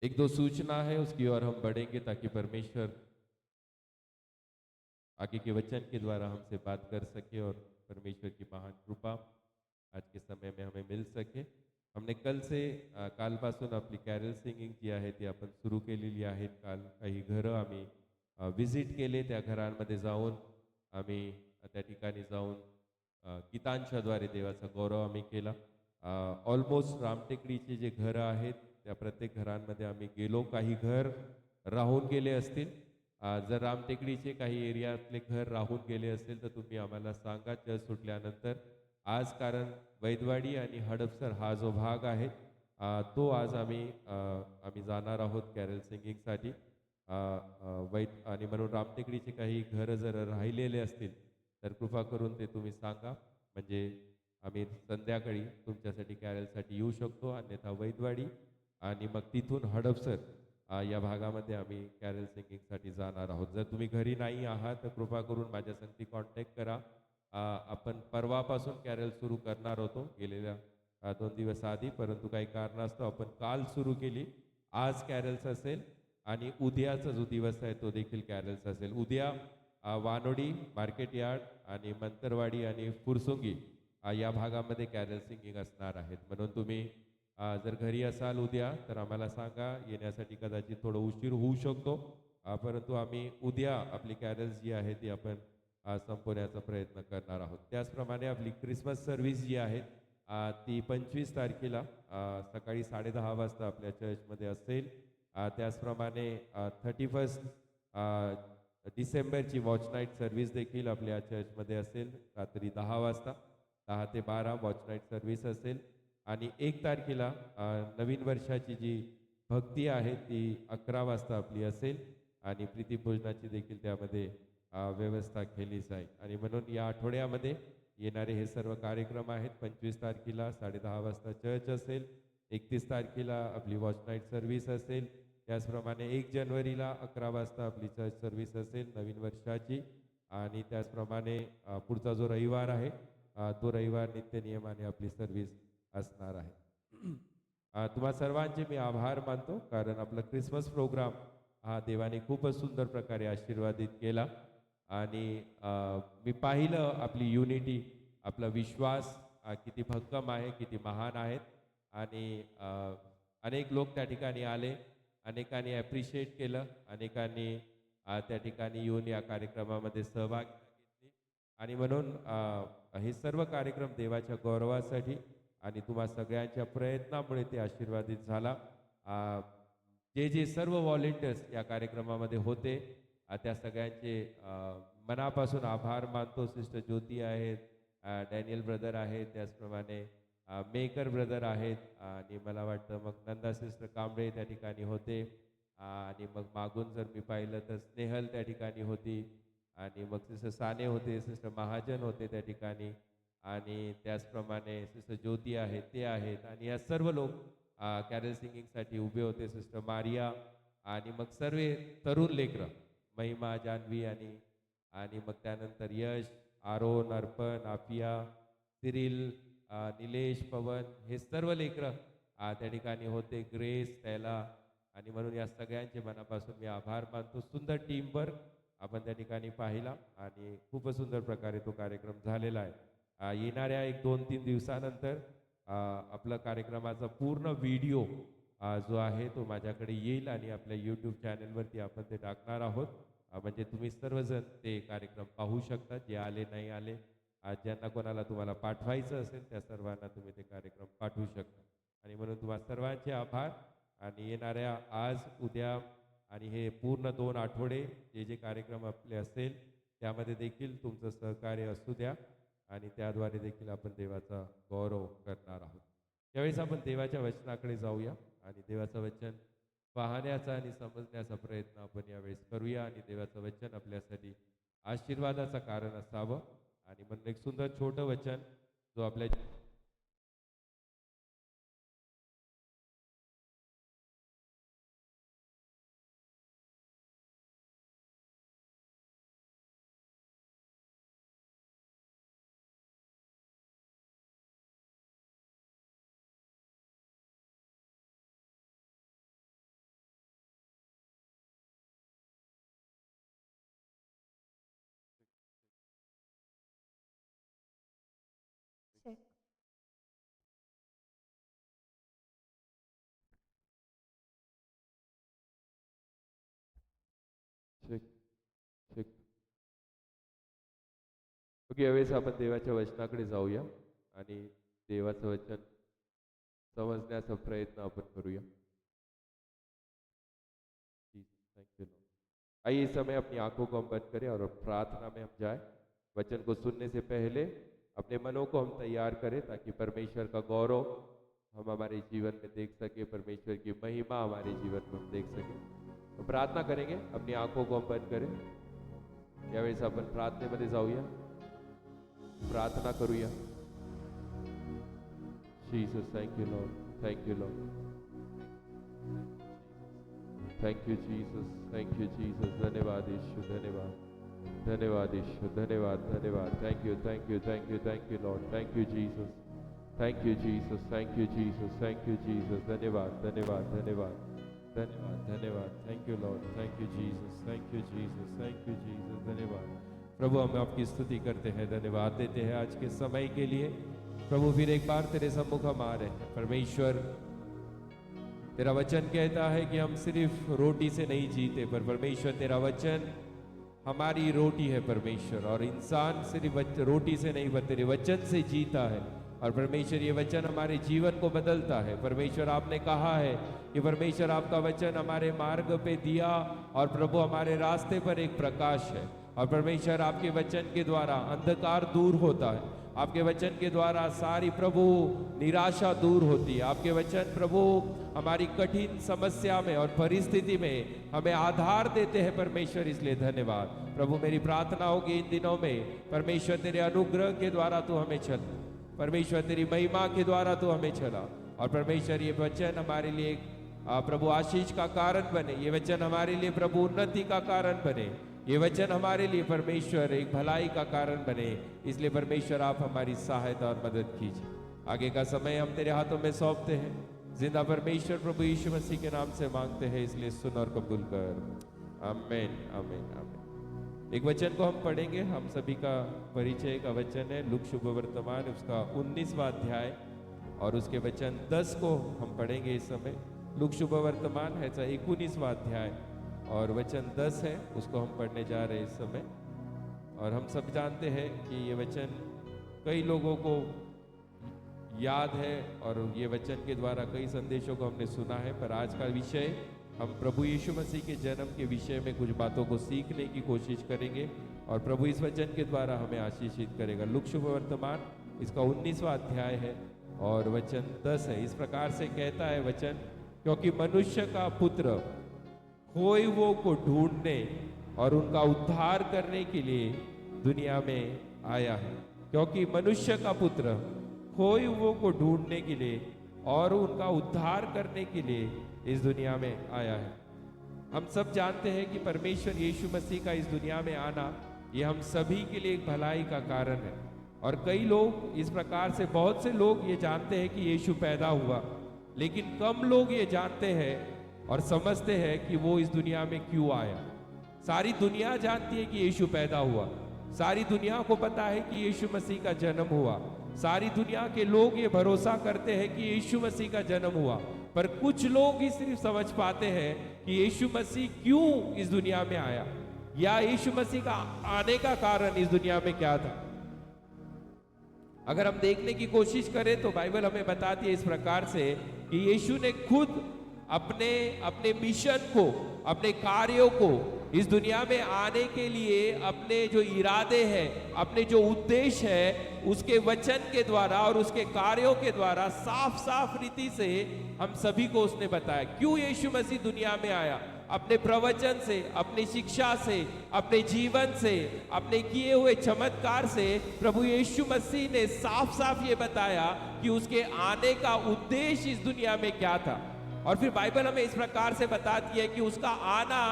एक दो सूचना है, उसकी ओर हम बढ़ेंगे ताकि परमेश्वर आगे के वचन के द्वारा हमसे बात कर सके और परमेश्वर की महान कृपा आज के समय में हमें मिल सके. हमने कल से कालपासून आपली कॅरल सिंगिंग जी आहे ती आपण सुरू केलेली आहेत. काल काही घरं आम्ही विजिट केले. त्या घरांमध्ये जाऊन आम्ही त्या ठिकाणी जाऊन गीतांच्याद्वारे देवाचा गौरव आम्ही केला. ऑलमोस्ट रामटेकडीचे जे घरं आहेत त्या प्रत्येक घरांमध्ये आम्ही गेलो. काही घर राहून गेले असतील. जर रामटेकडीचे काही एरियातले घर राहून गेले असेल तर तुम्ही आम्हाला सांगा चर्च सुटल्यानंतर. आज कारण वैदवाडी आणि हडपसर हा जो भाग आहे तो आज आम्ही जाणार आहोत कॅरल सिंगिंगसाठी. आणि म्हणून रामटेकडीचे काही घरं जर राहिलेले असतील तर कृपा करून ते तुम्ही सांगा, म्हणजे आम्ही संध्याकाळी तुमच्यासाठी कॅरलसाठी येऊ शकतो. अन्यथा वैदवाडी आणि मग तिथून हडपसर या भागामध्ये आम्ही कॅरल सिंगिंगसाठी जाणार आहोत. जर तुम्ही घरी नाही आहात तर कृपा करून माझ्या संगती कॉन्टॅक्ट करा. आपण परवापासून कॅरल सुरू करणार होतो गेलेल्या 2 दिवस आधी, परंतु काही कारणास्तव आपण काल सुरू केली. आज कॅरल्स असेल आणि उद्याचा जो दिवस आहे तो देखील कॅरल्स असेल. उद्या वानोडी मार्केट यार्ड आणि मंतरवाडी आणि फुरसुंगी या भागामध्ये कॅरल सिंगिंग असणार आहेत. म्हणून तुम्ही जर घरी असाल उद्या तर आम्हाला सांगा. येण्यासाठी कदाचित थोडं उशीर होऊ शकतो, परंतु आम्ही उद्या आपली कॅरल्स जी आहे ती आपण संपवण्याचा प्रयत्न करणार आहोत. त्याचप्रमाणे आपली क्रिसमस सर्व्हिस जी आहे ती 25 तारखेला सकाळी 10:30 वाजता आपल्या चर्चमध्ये असेल. त्याचप्रमाणे 31 डिसेंबरची वॉच नाईट सर्व्हिस देखील आपल्या चर्चमध्ये असेल. रात्री 10 वाजता 10 ते 12 वॉच नाईट सर्व्हिस असेल. आणि 1 तारखेला नवीन वर्षाची जी भक्ती आहे ती 11 वाजता आपली असेल आणि प्रीतिभोजनाची देखील त्यामध्ये व्यवस्था केली जाईल. आणि म्हणून या आठवड्यामध्ये येणारे हे सर्व कार्यक्रम आहेत. 25 तारखेला 10:30 वाजता चर्च असेल. 31 तारखेला आपली वॉच नाईट सर्व्हिस असेल. त्याचप्रमाणे 1 जानेवारीला 11 वाजता आपली चर्च सर्व्हिस असेल नवीन वर्षाची. आणि त्याचप्रमाणे पुढचा जो रविवार आहे तो रविवार नित्यनियमाने आपली सर्व्हिस असणार आहे. तुम्हा सर्वांचे मी आभार मानतो, कारण आपला क्रिसमस प्रोग्राम हा देवाने खूपच सुंदर प्रकारे आशीर्वादित केला. आणि मी पाहिलं आपली युनिटी, आपला विश्वास किती भक्कम आहे, किती महान आहेत. आणि अनेक लोक त्या ठिकाणी आले, अनेकांनी ॲप्रिशिएट केलं, अनेकांनी त्या ठिकाणी येऊन या कार्यक्रमामध्ये सहभाग घेतली. आणि म्हणून हे सर्व कार्यक्रम देवाच्या गौरवासाठी आणि तुम्हा सगळ्यांच्या प्रयत्नामुळे ते आशीर्वादित झाला. जे जे सर्व व्हॉलेंटियर्स या कार्यक्रमामध्ये होते त्या सगळ्यांचे मनापासून आभार मानतो. सिस्टर ज्योती आहेत, डॅनियल ब्रदर आहेत, त्याचप्रमाणे मेकर ब्रदर आहेत, आणि मला वाटतं मग नंदा सिस्टर कांबळे त्या ठिकाणी होते. आणि मग मागून जर मी पाहिलं तर स्नेहल त्या ठिकाणी होती, आणि मग सिस्टर साने होते, सिस्टर महाजन होते त्या ठिकाणी, आणि त्याचप्रमाणे सिस्टर ज्योती आहेत ते आहेत. आणि या सर्व लोक कॅरल सिंगिंगसाठी उभे होते. सिस्टर मारिया आणि मग सर्व तरुण लेकरं, महिमा, जान्हवी आणि आणि मग त्यानंतर यश, आरोन, अर्पण, आफिया, सिरिल, निलेश, पवन, हे सर्व लेकरं त्या ठिकाणी होते. ग्रेस, तैला. आणि म्हणून या सगळ्यांचे मनापासून मी आभार मानतो. सुंदर टीमवर्क आपण त्या ठिकाणी पाहिला आणि खूपच सुंदर प्रकारे तो कार्यक्रम झालेला आहे. येणाऱ्या 1-2-3 दिवसानंतर आपला कार्यक्रमाचा पूर्ण व्हिडिओ जो आहे तो माझ्याकडे येईल आणि आपल्या यूट्यूब चॅनलवरती आपण ते टाकणार आहोत. म्हणजे तुम्ही सर्वजण ते कार्यक्रम पाहू शकता, जे आले नाही आले. ज्यांना कोणाला तुम्हाला पाठवायचं असेल त्या सर्वांना तुम्ही ते कार्यक्रम पाठवू शकता. आणि म्हणून तुम्हा सर्वांचे आभार. आणि येणाऱ्या आज, उद्या आणि हे पूर्ण 2 आठवडे जे जे कार्यक्रम आपले असेल त्यामध्ये देखील तुमचं सहकार्य असू द्या, आणि त्याद्वारे देखील आपण देवाचा गौरव करणार आहोत. त्यावेळेस आपण देवाच्या वचनाकडे जाऊया आणि देवाचं वचन पाहण्याचा आणि समजण्याचा प्रयत्न आपण यावेळेस करूया. आणि देवाचं वचन आपल्यासाठी आशीर्वादाचं कारण असावं. आणि म्हणून एक सुंदर छोटं वचन जो आपल्या यावेळेस आपण देवाच्या वचनाकडे जाऊया आणि देवाचं वचन समझण्याचा प्रयत्न अपन करूया। Thank you. आइए इस समय अपनी आंखों को हम बंद करें और प्रार्थना में हम जाएं। वचन को सुनने से पहले अपने मनों को हम तैयार करें ताकि परमेश्वर का गौरव हम हमारे जीवन में देख सके, परमेश्वर की महिमा हमारे जीवन में हम देख सके। तो प्रार्थना करेंगे, अपनी आंखों को हम बंद करें। यावेळेस आपण प्रार्थनेमध्ये जाऊया, प्रार्थना करूया। Jesus, thank you Lord, thank you Lord, thank you Jesus, thank you Jesus. धन्यवाद यीशु, धन्यवाद, धन्यवाद यीशु, धन्यवाद, धन्यवाद। Thank you, thank you, thank you, thank you Lord, thank you Jesus, thank you Jesus, thank you Jesus, thank you Jesus. धन्यवाद, धन्यवाद, धन्यवाद, धन्यवाद, धन्यवाद। Thank you Lord, thank you Jesus, thank you Jesus, thank you Jesus. धन्यवाद प्रभु, हम आपकी स्तुति करते हैं, धन्यवाद देते हैं आज के समय के लिए। प्रभु फिर एक बार तेरे सम्मुख हम आ रहे हैं। परमेश्वर, तेरा वचन कहता है कि हम सिर्फ रोटी से नहीं जीते, पर परमेश्वर तेरा वचन हमारी रोटी है परमेश्वर। और इंसान सिर्फ रोटी से नहीं पर तेरे वचन से जीता है। और परमेश्वर ये वचन हमारे जीवन को बदलता है। परमेश्वर आपने कहा है कि परमेश्वर आपका वचन हमारे मार्ग पे दिया और प्रभु हमारे रास्ते पर एक प्रकाश है। और परमेश्वर आपके वचन के द्वारा अंधकार दूर होता है। आपके वचन के द्वारा सारी प्रभु निराशा दूर होती है। आपके वचन प्रभु हमारी कठिन समस्या में और परिस्थिति में हमें आधार देते हैं परमेश्वर, इसलिए धन्यवाद। प्रभु मेरी प्रार्थना होगी इन दिनों में परमेश्वर तेरे अनुग्रह के द्वारा तू हमें चल, परमेश्वर तेरी महिमा के द्वारा तू हमें चला। और परमेश्वर ये वचन हमारे लिए प्रभु आशीष का कारण बने, ये वचन हमारे लिए प्रभु उन्नति का कारण बने, ये वचन हमारे लिए परमेश्वर एक भलाई का कारण बने। इसलिए परमेश्वर आप हमारी सहायता और मदद कीजिए। आगे का समय हम तेरे हाथों में सौंपते हैं। जिंदा परमेश्वर प्रभु यीशु मसीह के नाम से मांगते हैं, इसलिए सुन और कबूल कर। आमीन, आमीन, आमीन। एक वचन को हम पढ़ेंगे, हम सभी का परिचय का वचन है लूक शुभ वर्तमान उसका 19वां अध्याय और उसके वचन 10 को हम पढ़ेंगे इस समय। लूक शुभ वर्तमान है 19वां अध्याय और वचन 10 है, उसको हम पढ़ने जा रहे हैं इस समय। और हम सब जानते हैं कि ये वचन कई लोगों को याद है और ये वचन के द्वारा कई संदेशों को हमने सुना है। पर आज का विषय हम प्रभु यीशु मसीह के जन्म के विषय में कुछ बातों को सीखने की कोशिश करेंगे और प्रभु इस वचन के द्वारा हमें आशीषित करेगा। लूक शुभ वर्तमान इसका 19वां अध्याय है और वचन 10 है। इस प्रकार से कहता है वचन, क्योंकि मनुष्य का पुत्र खोए हुओं को ढूंढने और उनका उद्धार करने के लिए दुनिया में आया है। क्योंकि मनुष्य का पुत्र खोए हुओं को ढूंढने के लिए और उनका उद्धार करने के लिए इस दुनिया में आया है। हम सब जानते हैं कि परमेश्वर यीशु मसीह का इस दुनिया में आना ये हम सभी के लिए एक भलाई का कारण है। और कई लोग इस प्रकार से, बहुत से लोग ये जानते हैं कि यीशु पैदा हुआ, लेकिन कम लोग ये जानते हैं और समझते हैं कि वो इस दुनिया में क्यों आया। सारी दुनिया जानती है कि यीशु पैदा हुआ, सारी दुनिया को पता है कि यीशु मसीह का जन्म हुआ, सारी दुनिया के लोग ये भरोसा करते हैं कि यीशु मसीह का जन्म हुआ। पर कुछ लोग ही सिर्फ समझ पाते हैं कि यीशु मसीह क्यों इस दुनिया में आया या यीशु मसीह का आने का कारण इस दुनिया में क्या था। अगर हम देखने की कोशिश करें तो बाइबल हमें बताती है इस प्रकार से कि यीशु ने खुद अपने मिशन को, अपने कार्यों को इस दुनिया में आने के लिए अपने जो इरादे हैं, अपने जो उद्देश्य है, उसके वचन के द्वारा और उसके कार्यों के द्वारा साफ साफ रीति से हम सभी को उसने बताया क्यों यीशु मसीह दुनिया में आया। अपने प्रवचन से, अपनी शिक्षा से, अपने जीवन से, अपने किए हुए चमत्कार से प्रभु यीशु मसीह ने साफ साफ ये बताया कि उसके आने का उद्देश्य इस दुनिया में क्या था। और फिर बाइबल हमें इस प्रकार से बताती है कि उसका आना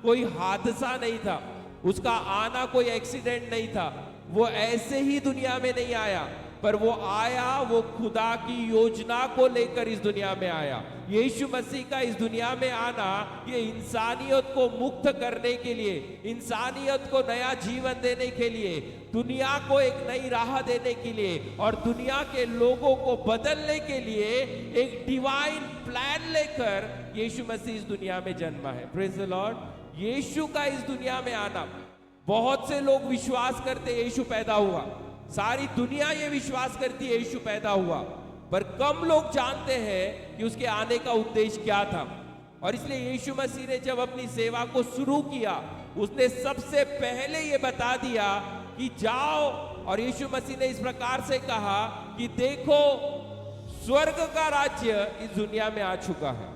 कोई हादसा नहीं था, उसका आना कोई एक्सीडेंट नहीं था, वो ऐसे ही दुनिया में नहीं आया, पर वो आया, वो खुदा की योजना को लेकर इस दुनिया में आया। यीशु मसीह का इस दुनिया में आना ये इंसानियत को मुक्त करने के लिए, इंसानियत को नया जीवन देने के लिए, दुनिया को एक नई राह देने के लिए और दुनिया के लोगों को बदलने के लिए एक डिवाइन प्लान लेकर यीशु मसीह इस दुनिया में जन्मा है। Praise the Lord. यीशु का इस दुनिया में आना बहुत से लोग विश्वास करते यीशु पैदा हुआ, सारी दुनिया ये विश्वास करती है यीशु पैदा हुआ, पर कम लोग जानते हैं कि उसके आने का उद्देश्य क्या था। और इसलिए यीशु मसीह ने जब अपनी सेवा को शुरू किया, उसने सबसे पहले ये बता दिया कि जाओ, और यीशु मसीह ने इस प्रकार से कहा कि देखो स्वर्ग का राज्य इस दुनिया में आ चुका है।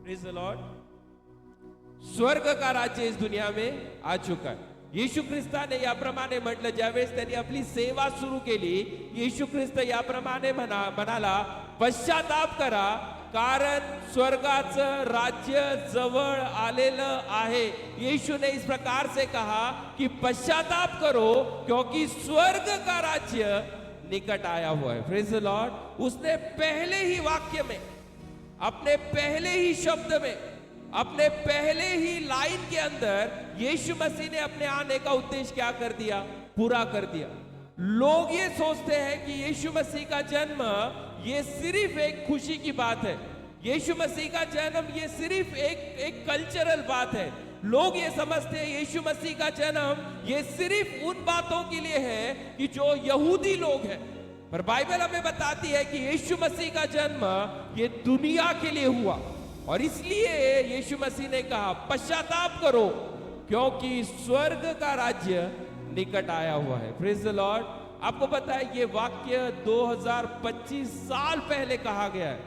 Praise the Lord. स्वर्ग का राज्य इस दुनिया में आ चुका है। येशू ख्रिस्ताने याप्रमाणे म्हटलं, ज्यावेळेस त्यांनी आपली सेवा सुरू केली, येशू ख्रिस्त याप्रमाणे म्हणाला, पश्चाताप करा, कारण स्वर्गाचं राज्य जवळ आलेलं आहे। यीशु ने इस प्रकार से कहा कि पश्चाताप करो, क्योंकि स्वर्ग का राज्य निकट आया हुआ है। Praise the Lord. उसने पहले ही वाक्य में, अपने पहले ही शब्द में, अपने पहले ही लाइन के अंदर यीशु मसीह ने अपने आने का उद्देश्य क्या कर दिया, पूरा कर दिया। लोग ये सोचते हैं कि यीशु मसीह का जन्म ये सिर्फ एक खुशी की बात है, यीशु मसीह का जन्म ये सिर्फ एक कल्चरल बात है। लोग ये समझते हैं यीशु मसीह का जन्म ये सिर्फ उन बातों के लिए है कि जो यहूदी लोग हैं, पर बाइबल हमें बताती है कि यीशु मसीह का जन्म ये दुनिया के लिए हुआ। और इसलिए यीशु मसीह ने कहा पश्चाताप करो, क्योंकि स्वर्ग का राज्य निकट आया हुआ है। Praise the Lord. आपको पता है ये वाक्य 2025 साल पहले कहा गया है,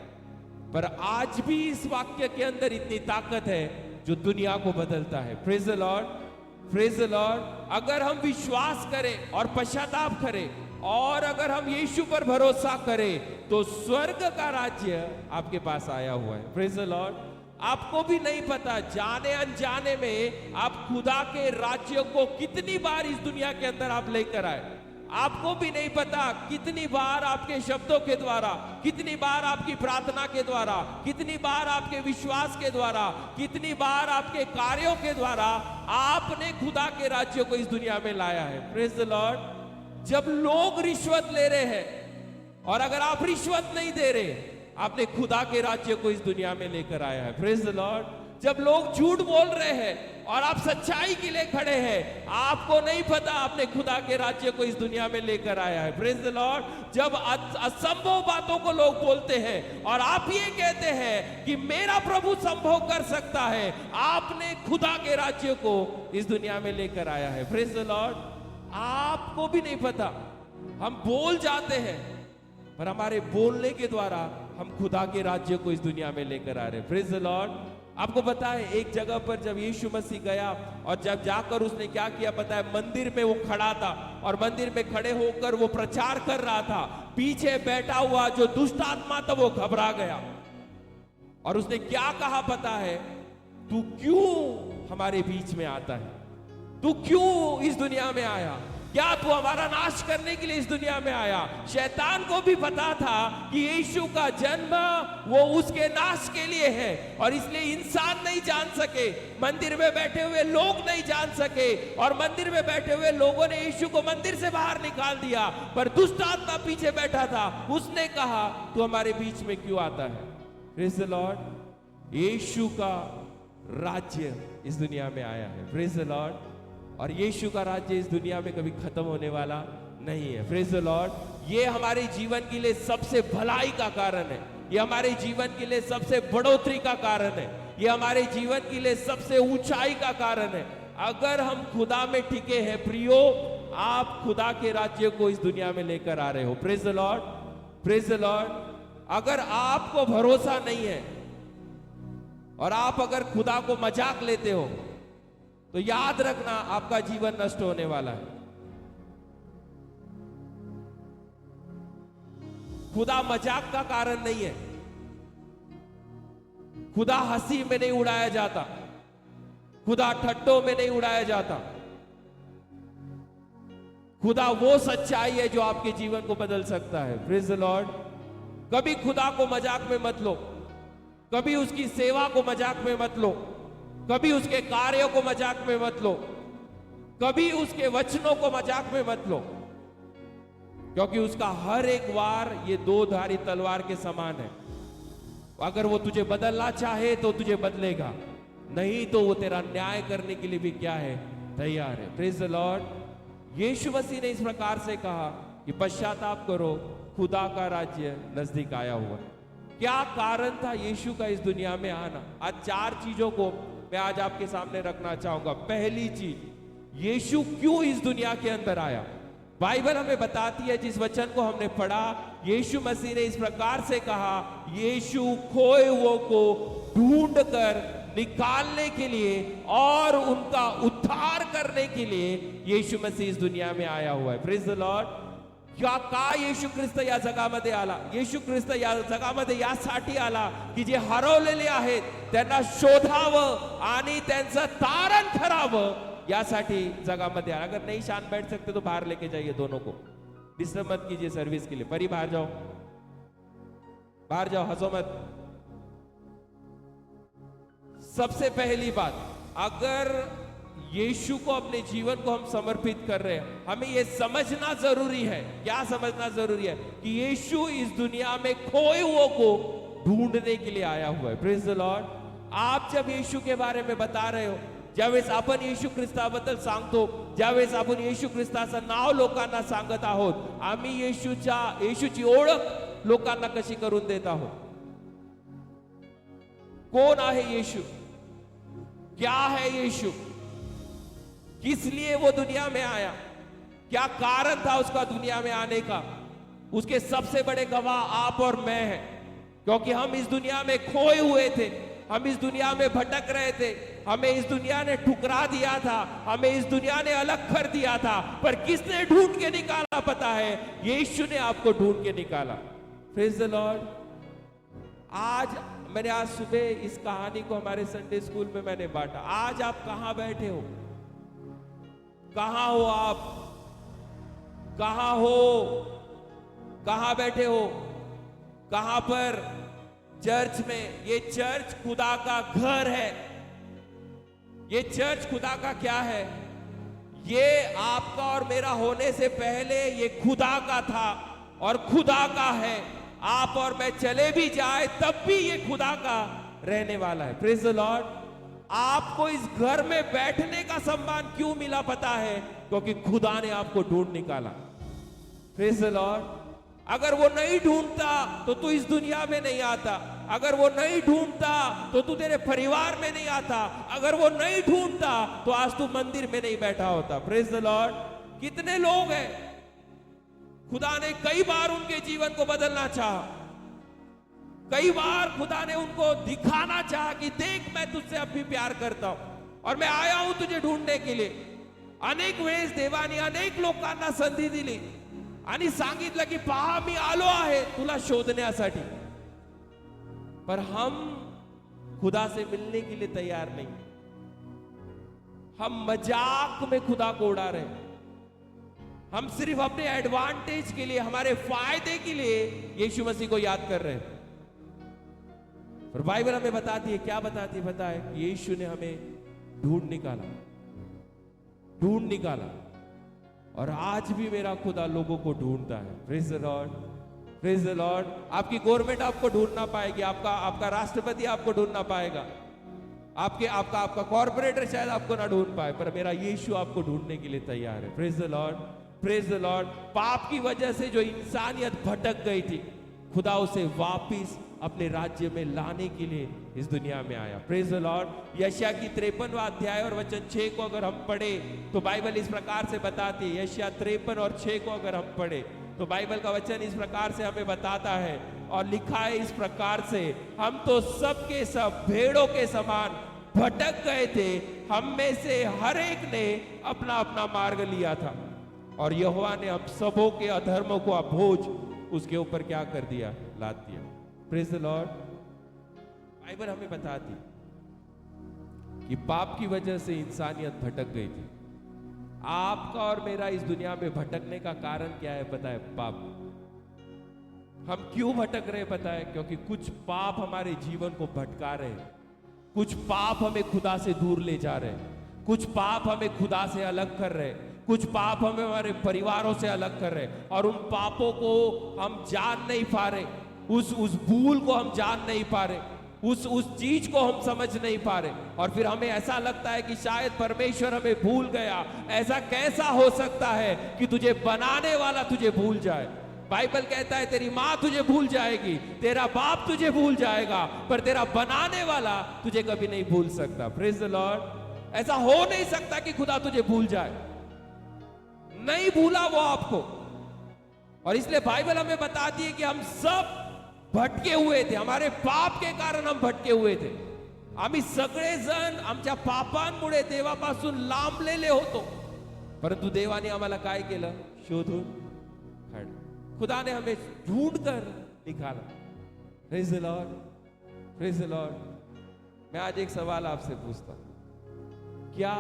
पर आज भी इस वाक्य के अंदर इतनी ताकत है जो दुनिया को बदलता है। Praise the Lord, praise the Lord. अगर हम विश्वास करें और पश्चाताप करें और अगर हम यीशु पर भरोसा करें तो स्वर्ग का राज्य आपके पास आया हुआ है। Praise the Lord. आपको भी नहीं पता, जाने अनजाने में आप खुदा के राज्य को कितनी बार इस दुनिया के अंदर आप लेकर आए। आपको भी नहीं पता कितनी बार आपके शब्दों के द्वारा, कितनी बार आपकी प्रार्थना के द्वारा, कितनी बार आपके विश्वास के द्वारा, कितनी बार आपके कार्यों के द्वारा आपने खुदा के राज्य को इस दुनिया में लाया है। Praise the Lord. जब लोग रिश्वत ले रहे हैं और अगर आप रिश्वत नहीं दे रहे, आपने खुदा के राज्य को इस दुनिया में लेकर आया है। Praise the Lord. जब लोग झूठ बोल रहे हैं और आप सच्चाई के लिए खड़े हैं, आपको नहीं पता आपने खुदा के राज्य को इस दुनिया में लेकर आया है। Praise the Lord. जब असंभव बातों को लोग बोलते हैं और आप ये कहते हैं कि मेरा प्रभु संभव कर सकता है, आपने खुदा के राज्य को इस दुनिया में लेकर आया है। Praise the Lord. आपको भी नहीं पता, हम बोल जाते हैं, पर हमारे बोलने के द्वारा हम खुदा के राज्य को इस दुनिया में लेकर आ रहे हैं। Praise the Lord. आपको पता है एक जगह पर जब यीशु मसीह गया और जब जाकर उसने क्या किया पता है, मंदिर में वो खड़ा था और मंदिर में खड़े होकर वो प्रचार कर रहा था। पीछे बैठा हुआ जो दुष्ट आत्मा था वो घबरा गया और उसने क्या कहा पता है, तू क्यों हमारे बीच में आता है, तू क्यों इस दुनिया में आया, क्या तू हमारा नाश करने के लिए इस दुनिया में आया। शैतान को भी पता था कि यीशु का जन्म वो उसके नाश के लिए है और इसलिए इंसान नहीं जान सके, मंदिर में बैठे हुए लोग नहीं जान सके और मंदिर में बैठे हुए लोगों ने यीशु को मंदिर से बाहर निकाल दिया, पर दुष्ट आत्मा पीछे बैठा था, उसने कहा तू हमारे बीच में क्यों आता है। Praise the Lord. यीशु का राज्य इस दुनिया में आया है। Praise the Lord. और यीशु का राज्य इस दुनिया में कभी खत्म होने वाला नहीं है। Praise the Lord. ये हमारे जीवन के लिए सबसे भलाई का कारण है, ये हमारे जीवन के लिए सबसे बढ़ोतरी का कारण है, ये हमारे जीवन के लिए सबसे ऊंचाई का कारण है। अगर हम खुदा में टिके हैं प्रियो, आप खुदा के राज्य को इस दुनिया में लेकर आ रहे हो। Praise the Lord, praise the Lord. अगर आपको भरोसा नहीं है और आप अगर खुदा को मजाक लेते हो तो याद रखना आपका जीवन नष्ट होने वाला है। खुदा मजाक का कारण नहीं है, खुदा हंसी में नहीं उड़ाया जाता, खुदा ठट्टों में नहीं उड़ाया जाता। खुदा वो सच्चाई है जो आपके जीवन को बदल सकता है। Praise the Lord. कभी खुदा को मजाक में मत लो, कभी उसकी सेवा को मजाक में मत लो, कभी उसके कार्यों को मजाक में मत लो, कभी उसके वचनों को मजाक में मत लो, क्योंकि उसका हर एक वार ये दो धारी तलवार के समान है। अगर वो तुझे बदलना चाहे तो तुझे बदलेगा, नहीं तो वो तेरा न्याय करने के लिए भी क्या है, तैयार है। Praise the Lord. यीशु मसीह ने इस प्रकार से कहा कि पश्चाताप करो, खुदा का राज्य नजदीक आया हुआ है। क्या कारण था यीशु का इस दुनिया में आना? आज 4 चीजों को मैं आज आपके सामने रखना चाहूंगा। पहली चीज, यीशु क्यों इस दुनिया के अंदर आया? बाइबल हमें बताती है, जिस वचन को हमने पढ़ा, यीशु मसीह ने इस प्रकार से कहा, यीशु खोए हुओं को ढूंढ कर निकालने के लिए और उनका उद्धार करने के लिए यीशु मसीह इस दुनिया में आया हुआ है। Praise the Lord. का येशू ख्रिस्त या जगामध्ये आला? येशू ख्रिस्त या जगामध्ये यासाठी आला की जे हरवलेले आहेत त्यांना शोधावं आणि त्यांचं तारण करावं, यासाठी जगामध्ये आला। अगर नहीं शान बैठ सकते तो बाहर लेके जाइए दोनों को, डिस्टर्ब मत कीजिए सर्विस के लिए। परी बाहर जाओ, बाहर जाओ, हंसो मत। सबसे पहली बात, अगर यीशु को अपने जीवन को हम समर्पित कर रहे हैं, हमें यह समझना जरूरी है। क्या समझना जरूरी है? कि यीशु इस दुनिया में खोए हुओं को ढूंढने के लिए आया हुआ है। Praise the Lord. आप जब यीशु के बारे में बता रहे हो, ज्यावेळेस आपण येशू ख्रिस्ताबद्दल सांगतो, ज्यावेळेस आपण येशू ख्रिस्ताचं नाव लोकांना सांगत आहोत, आम्ही येशूची ओळख लोकांना कशी करून देत आहोत? कौन आहे यीशु? क्या है यीशु? किस लिए वो दुनिया में आया? क्या कारण था उसका दुनिया में आने का? उसके सबसे बड़े गवाह आप और मैं हैं, क्योंकि हम इस दुनिया में खोए हुए थे, हम इस दुनिया में भटक रहे थे, हमें इस दुनिया ने ठुकरा दिया था, हमें इस दुनिया ने अलग कर दिया था, पर किसने ढूंढ के निकाला पता है? यीशु ने आपको ढूंढ के निकाला। Praise the Lord. आज सुबह इस कहानी को हमारे संडे स्कूल में मैंने बांटा। आज आप कहां बैठे हो? कहां हो आप? कहां हो? कहां बैठे हो? कहां पर? चर्च में। ये चर्च खुदा का घर है। ये चर्च खुदा का क्या है? ये आपका और मेरा होने से पहले ये खुदा का था और खुदा का है। आप और मैं चले भी जाए तब भी ये खुदा का रहने वाला है। Praise the Lord. आपको इस घर में बैठने का सम्मान क्यों मिला पता है? क्योंकि खुदा ने आपको ढूंढ निकाला। Praise the Lord. अगर वो नहीं ढूंढता तो तू इस दुनिया में नहीं आता। अगर वो नहीं ढूंढता तो तू तेरे परिवार में नहीं आता। अगर वो नहीं ढूंढता तो आज तू मंदिर में नहीं बैठा होता। Praise the Lord. कितने लोग हैं, खुदा ने कई बार उनके जीवन को बदलना चाहा, कई बार खुदा ने उनको दिखाना चाहा कि देख मैं तुझसे अब भी प्यार करता हूं और मैं आया हूं तुझे ढूंढने के लिए। अनेक वेळेस देवाने अनेक लोकांना संधी दिली आणि सांगितलं की पहा मी आलो आहे तुला शोधण्यासाठी, पर हम खुदा से मिलने के लिए तैयार नहीं। हम मजाक में खुदा को उड़ा रहे हैं। हम सिर्फ अपने एडवांटेज के लिए, हमारे फायदे के लिए यीशु मसीह को याद कर रहे हैं। और बाइबल हमें बताती है, क्या बताती है? पता है? यीशु ने हमें ढूंढ निकाला, ढूंढ निकाला। और आज भी मेरा खुदा लोगों को ढूंढता है। Praise the Lord. Praise the Lord. आपकी गवर्नमेंट आपको ढूंढ ना पाएगी, आपका राष्ट्रपति आपको ढूंढ ना पाएगा, आपका कॉर्पोरेटर शायद आपको ना ढूंढ पाए, पर मेरा यीशु आपको ढूंढने के लिए तैयार है। Praise the Lord. Praise the Lord. पाप की वजह से जो इंसानियत भटक गई थी, खुदा उसे वापिस अपने राज्य में लाने के लिए इस दुनिया में आया। Praise the Lord. यशाया की 53वां अध्याय और वचन 6 को अगर हम पढ़े तो बाइबल इस प्रकार से बताती है। यशाया 53 और 6 को अगर हम पढ़े तो बाइबल का वचन इस प्रकार से हमें बताता है और लिखा है इस प्रकार से, हम तो सब के सब भेड़ों के समान भटक गए थे, हम में से हर एक ने अपना अपना मार्ग लिया था और यहोवा ने हम सबों के अधर्मों को बोझ उसके ऊपर क्या कर दिया? लाद दिया। Praise the Lord. बाइबल हमें बताती कि पाप की वजह से इंसानियत भटक गई थी। आपका और मेरा इस दुनिया में भटकने का कारण क्या है पता है? पाप। हम क्यों भटक रहे पता है? क्योंकि कुछ पाप हमारे जीवन को भटका रहे हैं, कुछ पाप हमें खुदा से दूर ले जा रहे हैं, कुछ पाप हमें खुदा से अलग कर रहे हैं, कुछ पाप हमें हमारे परिवारों से अलग कर रहे हैं और उन पापों को हम जान नहीं पा रहे, उस भूल को हम जान नहीं पा रहे। उस चीज को हम समझ नहीं पा रहे, और फिर हमें ऐसा लगता है कि शायद परमेश्वर हमें भूल गया। ऐसा कैसा हो सकता है कि तुझे बनाने वाला तुझे भूल जाए? बाइबल कहता है तेरी माँ तुझे भूल जाएगी, तेरा बाप तुझे भूल जाएगा, पर तेरा बनाने वाला तुझे कभी नहीं भूल सकता। Praise the Lord. ऐसा हो नहीं सकता कि खुदा तुझे भूल जाए, नहीं भूला वो आपको। और इसलिए बाइबल हमें बताती है कि हम सब भटके हुए थे, हमारे पाप के कारण हम भटके हुए थे। आम्ही सगळेजण आमच्या पापांमुळे देवापासून लांबलेले होतो, परंतु देवाने आम्हाला काय केलं? शोधून काढलं। खुदा ने हमें ढूंढ कर निकाला। Praise the Lord, praise the Lord. मैं आज एक सवाल आपसे पूछता हूं, क्या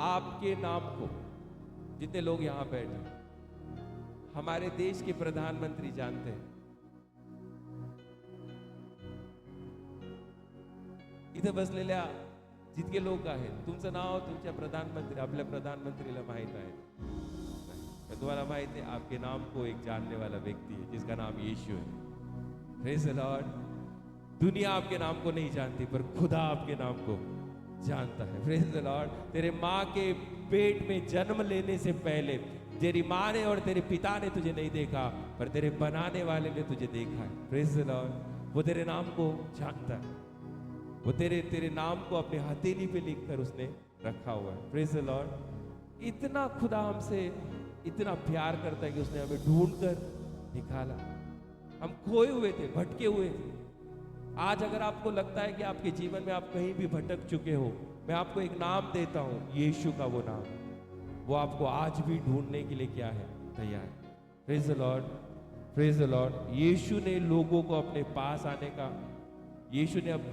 आपके नाम को, जितने लोग यहां बैठे, हमारे देश के प्रधानमंत्री जानते हैं? इथे बसलेल्या जितके लोक आहेत, तुमचं नाव तुमच्या प्रधानमंत्री, आपल्या प्रधानमंत्रीला माहित आहे? मैं तुम्हारा माहित है आपके नाम को एक जानने वाला व्यक्ति है जिसका नाम यीशु है। Praise the Lord. दुनिया आपके नाम को नहीं जानती, पर खुदा आपके नाम को जानता है। Praise the Lord. तेरे माँ के पेट में जन्म लेने से पहले तेरी माँ ने और तेरे पिता ने तुझे नहीं देखा, पर तेरे बनाने वाले ने तुझे देखा है। Praise the Lord. वो तेरे नाम को जानता है, वो तेरे नाम को अपने हथेली पे लिखकर उसने रखा हुआ है। Praise the Lord. इतना खुदा हमसे इतना प्यार करता है कि उसने हमें ढूंढ कर निकाला। हम खोए हुए थे, भटके हुए थे। आज अगर आपको लगता है कि आपके जीवन में आप कहीं भी भटक चुके हो, मैं आपको एक नाम देता हूं, यीशु का वो नाम, वो आपको आज भी ढूंढने के लिए क्या है? तैयार। Praise the Lord, praise the Lord. यीशु ने लोगों को अपने पास आने का, यीशु ने अब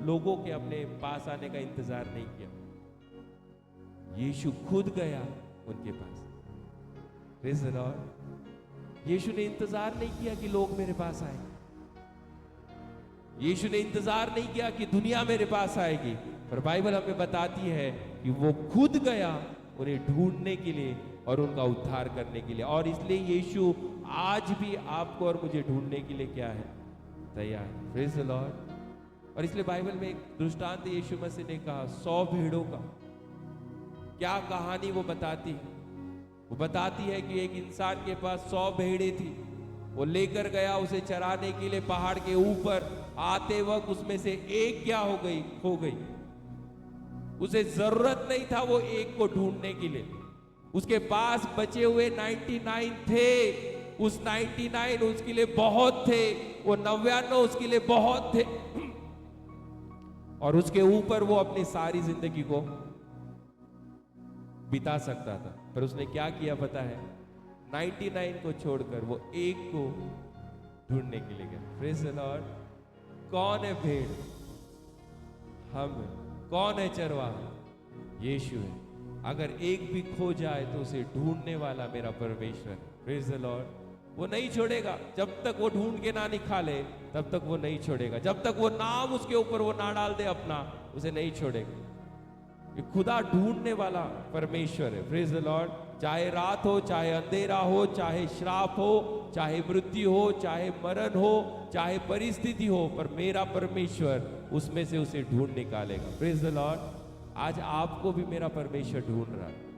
लोगों के अपने पास आने का इंतजार नहीं किया। यीशु खुद गया उनके पास। Praise the Lord. यीशु ने इंतजार नहीं किया कि लोग मेरे पास आए, यीशु ने इंतजार नहीं किया कि दुनिया मेरे पास आएगी, पर बाइबल हमें बताती है कि वो खुद गया उन्हें ढूंढने के लिए और उनका उद्धार करने के लिए। और इसलिए यीशु आज भी आपको और मुझे ढूंढने के लिए क्या है? तैयार। Praise the Lord. और इसलिए बाइबल में एक दृष्टांत यीशु मसीह ने कहा 100 भेड़ों का। क्या कहानी वो बताती है? वो बताती है कि एक इंसान के पास 100 भेड़ें थी, वो लेकर गया उसे चराने के लिए पहाड़ के ऊपर। आते वक्त उसमें से एक क्या हो गई? खो गई। उसे जरूरत नहीं था वो एक को ढूंढने के लिए, उसके पास बचे हुए 99 थे। उस 99 उसके लिए बहुत थे, वो 99 उसके लिए बहुत थे, और उसके ऊपर वो अपनी सारी जिंदगी को बिता सकता था। पर उसने क्या किया पता है? 99 को छोड़कर वो एक को ढूंढने के लिए गया। Praise the Lord. कौन है भेड़? हम। कौन है चरवाहा? यीशु है। अगर एक भी खो जाए तो उसे ढूंढने वाला मेरा परमेश्वर। Praise the Lord. वो नहीं छोड़ेगा जब तक वो ढूंढ के ना निकाले, तब तक वो नहीं छोड़ेगा। जब तक वो नाम उसके ऊपर वो ना डाल दे अपना, उसे नहीं छोड़ेगा। ये खुदा ढूंढने वाला परमेश्वर है। Praise the Lord. चाहे रात हो, चाहे अंधेरा हो, चाहे श्राप हो, चाहे मृत्यु हो, चाहे मरण हो, चाहे परिस्थिति हो, पर मेरा परमेश्वर उसमें से उसे ढूंढ निकालेगा। Praise the Lord. आज आपको भी मेरा परमेश्वर ढूंढ रहा है।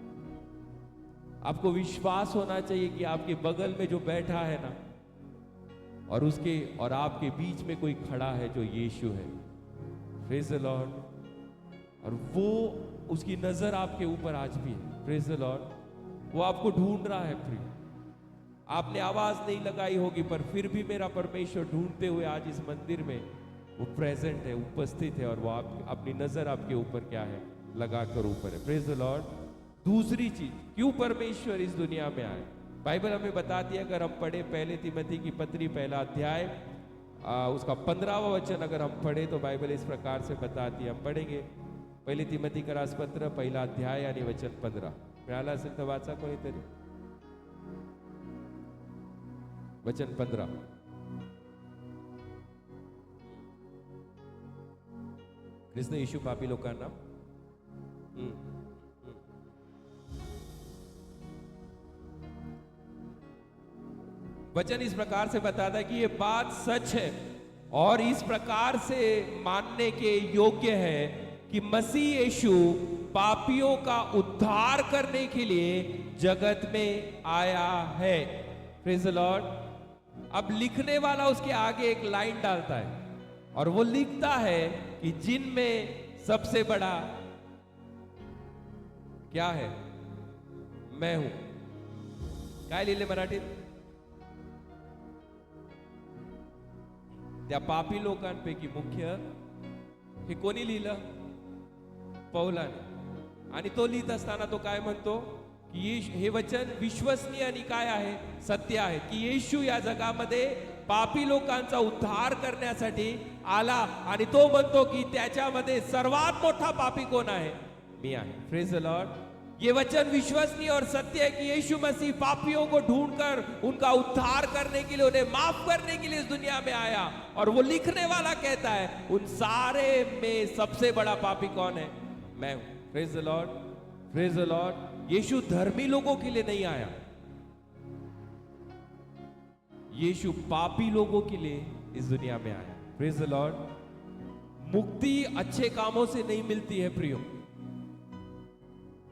आपको विश्वास होना चाहिए कि आपके बगल में जो बैठा है ना, और उसके और आपके बीच में कोई खड़ा है जो यीशु है। Praise the Lord. और वो उसकी नजर आपके ऊपर आज भी है। Praise the Lord. वो आपको ढूंढ रहा है। फिर आपने आवाज नहीं लगाई होगी, पर फिर भी मेरा परमेश्वर ढूंढते हुए आज इस मंदिर में वो प्रेजेंट है, उपस्थित है, और वो अपनी नजर आपके ऊपर क्या है? लगाकर ऊपर है। Praise the Lord. दूसरी चीज, क्यों परमेश्वर इस दुनिया में आए? बाइबल हमें बताती है, अगर हम पढ़े पहले तिमोथी की पत्री पहला अध्याय उसका 15वां वचन अगर हम पढ़े तो बाइबल इस प्रकार से बताती है। हम पढ़ेंगे पहले तिमोथी का राजपत्र पहिला अध्याय आणि वचन 15. मिळाला असेल तर वाचा कोणीतरी. वचन 15. ख्रिस्त येशू पापी लोकांना वचन इस प्रकार से बताता है कि ये बात सच है और इस प्रकार से मानने के योग्य है कि मसीह यीशु पापियों का उद्धार करने के लिए जगत में आया है। Praise the Lord. अब लिखने वाला उसके आगे एक लाइन डालता है और वो लिखता है कि जिनमें सबसे बड़ा क्या है? मैं हूं। काय लिहिले मराठीत? त्या पापी लोकांपैकी मुख्य हे कोणी लिहिलं? पौलाने। आणि तो लिहित असताना तो काय म्हणतो की हे वचन विश्वसनीय आणि काय आहे? सत्य आहे की येशू या जगामध्ये पापी लोकांचा उद्धार करण्यासाठी आला आणि तो म्हणतो की त्याच्यामध्ये सर्वात मोठा पापी कोण आहे? मी आहे। Praise the Lord. ये वचन विश्वसनीय और सत्य है कि यीशु मसीह पापियों को ढूंढकर उनका उद्धार करने के लिए, उन्हें माफ करने के लिए इस दुनिया में आया। और वो लिखने वाला कहता है उन सारे में सबसे बड़ा पापी कौन है? मैं हूं। Praise the Lord, praise the Lord. यीशु धर्मी लोगों के लिए नहीं आया, यीशु पापी लोगों के लिए इस दुनिया में आया। Praise the Lord. मुक्ति अच्छे कामों से नहीं मिलती है प्रियो,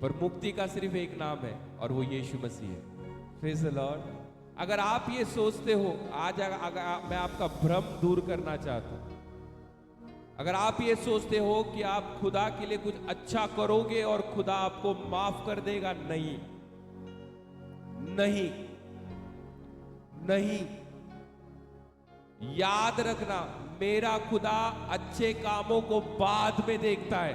पर मुक्ति का सिर्फ एक नाम है और वो यीशु मसीह है। Praise the Lord. अगर आप ये सोचते हो, आज मैं आपका भ्रम दूर करना चाहता हूं। अगर आप ये सोचते हो कि आप खुदा के लिए कुछ अच्छा करोगे और खुदा आपको माफ कर देगा, नहीं, नहीं, नहीं। याद रखना, मेरा खुदा अच्छे कामों को बाद में देखता है,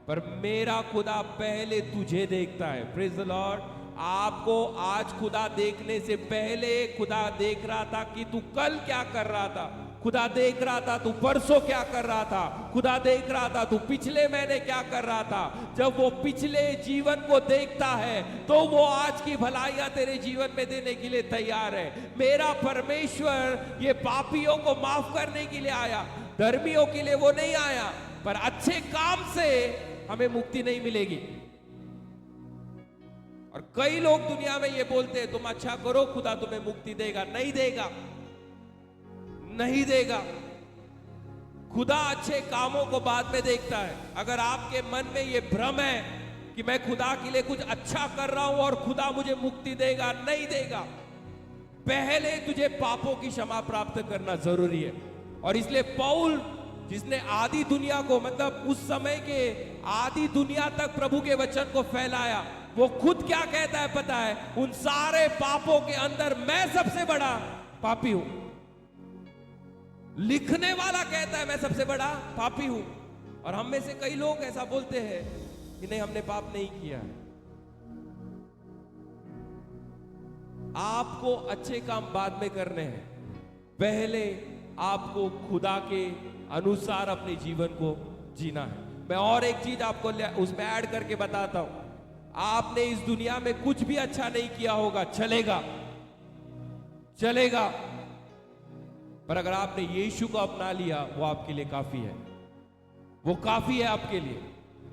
पर मेरा खुदा पहले तुझे देखता है। Praise the Lord. आपको आज खुदा देखने से पहले खुदा देख रहा था कि तू कल क्या कर रहा था, खुदा देख रहा था तू परसों क्या कर रहा था, खुदा देख रहा था तू पिछले महीने क्या कर रहा था। जब वो पिछले जीवन को देखता है तो वो आज की भलाइयां तेरे जीवन में देने के लिए तैयार है। मेरा परमेश्वर ये पापियों को माफ करने के लिए आया, धर्मियों के लिए वो नहीं आया। पर अच्छे काम से हमें मुक्ति नहीं मिलेगी। और कई लोग दुनिया में ये बोलते हैं तुम अच्छा करो खुदा तुम्हें मुक्ति देगा। नहीं देगा, नहीं देगा। खुदा अच्छे कामों को बाद में देखता है। अगर आपके मन में ये भ्रम है कि मैं खुदा के लिए कुछ अच्छा कर रहा हूं और खुदा मुझे मुक्ति देगा, नहीं देगा। पहले तुझे पापों की क्षमा प्राप्त करना जरूरी है। और इसलिए पौल, जिसने आदि दुनिया को, मतलब उस समय के आदि दुनिया तक प्रभु के वचन को फैलाया, वो खुद क्या कहता है पता है? उन सारे पापों के अंदर मैं सबसे बड़ा पापी हूं। लिखने वाला कहता है मैं सबसे बड़ा पापी हूं। और हम में से कई लोग ऐसा बोलते हैं कि नहीं, हमने पाप नहीं किया। आपको अच्छे काम बाद में करने हैं, पहले आपको खुदा के अनुसार अपने जीवन को जीना है। मैं और एक चीज आपको उसमें ऐड करके बताता हूं। आपने इस दुनिया में कुछ भी अच्छा नहीं किया होगा, चलेगा, चलेगा, पर अगर आपने यीशु को अपना लिया, वो आपके लिए काफी है। वो काफी है आपके लिए,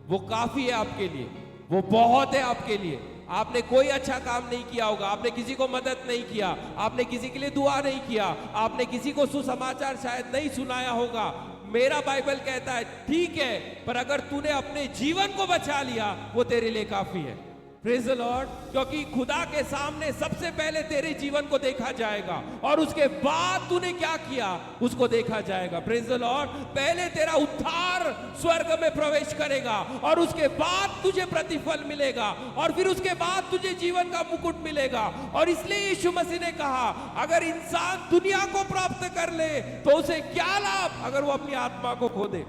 वो काफी है आपके लिए, वो बहुत है आपके लिए। आपने कोई अच्छा काम नहीं किया होगा, आपने किसी को मदद नहीं किया, आपने किसी के लिए दुआ नहीं किया, आपने किसी को सुसमाचार शायद नहीं सुनाया होगा। मेरा बाइबल कहता है ठीक है, पर अगर तूने अपने जीवन को बचा लिया, वो तेरे लिए काफी है। Praise the Lord. क्योंकि खुदा के सामने सबसे पहले तेरे जीवन को देखा जाएगा और उसके बाद तूने क्या किया उसको देखा जाएगा। Praise the Lord. पहले तेरा उद्धार स्वर्ग में प्रवेश करेगा और उसके बाद तुझे प्रतिफल मिलेगा और फिर उसके बाद तुझे जीवन का मुकुट मिलेगा। और इसलिए यीशु मसीह ने कहा, अगर इंसान दुनिया को प्राप्त कर ले तो उसे क्या लाभ अगर वो अपनी आत्मा को खो दे।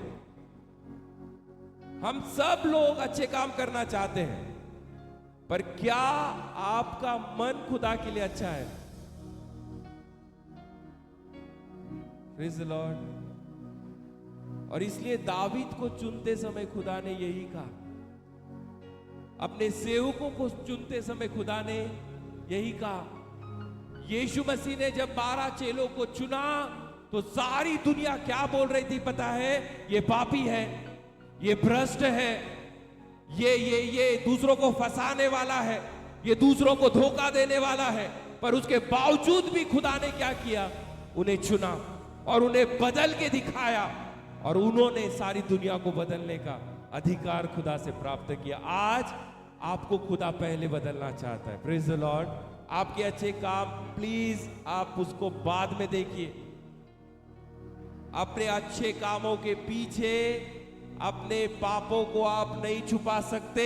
हम सब लोग अच्छे काम करना चाहते हैं, पर क्या आपका मन खुदा के लिए अच्छा है? Praise the Lord. और इसलिए दावीद को चुनते समय खुदा ने यही कहा, अपने सेवकों को चुनते समय खुदा ने यही कहा। यीशु मसीह ने जब 12 चेलों को चुना तो सारी दुनिया क्या बोल रही थी पता है? ये पापी है, ये भ्रष्ट है, ये दूसरों को फंसाने वाला है, ये दूसरों को धोखा देने वाला है। पर उसके बावजूद भी खुदा ने क्या किया? उन्हें चुना। और उन्हें बदल के दिखाया और उन्होंने सारी दुनिया को बदलने का अधिकार खुदा से प्राप्त किया। आज आपको खुदा पहले बदलना चाहता है। Praise the Lord. आपके अच्छे काम प्लीज आप उसको बाद में देखिए। अपने अच्छे कामों के पीछे अपने पापों को आप नहीं छुपा सकते।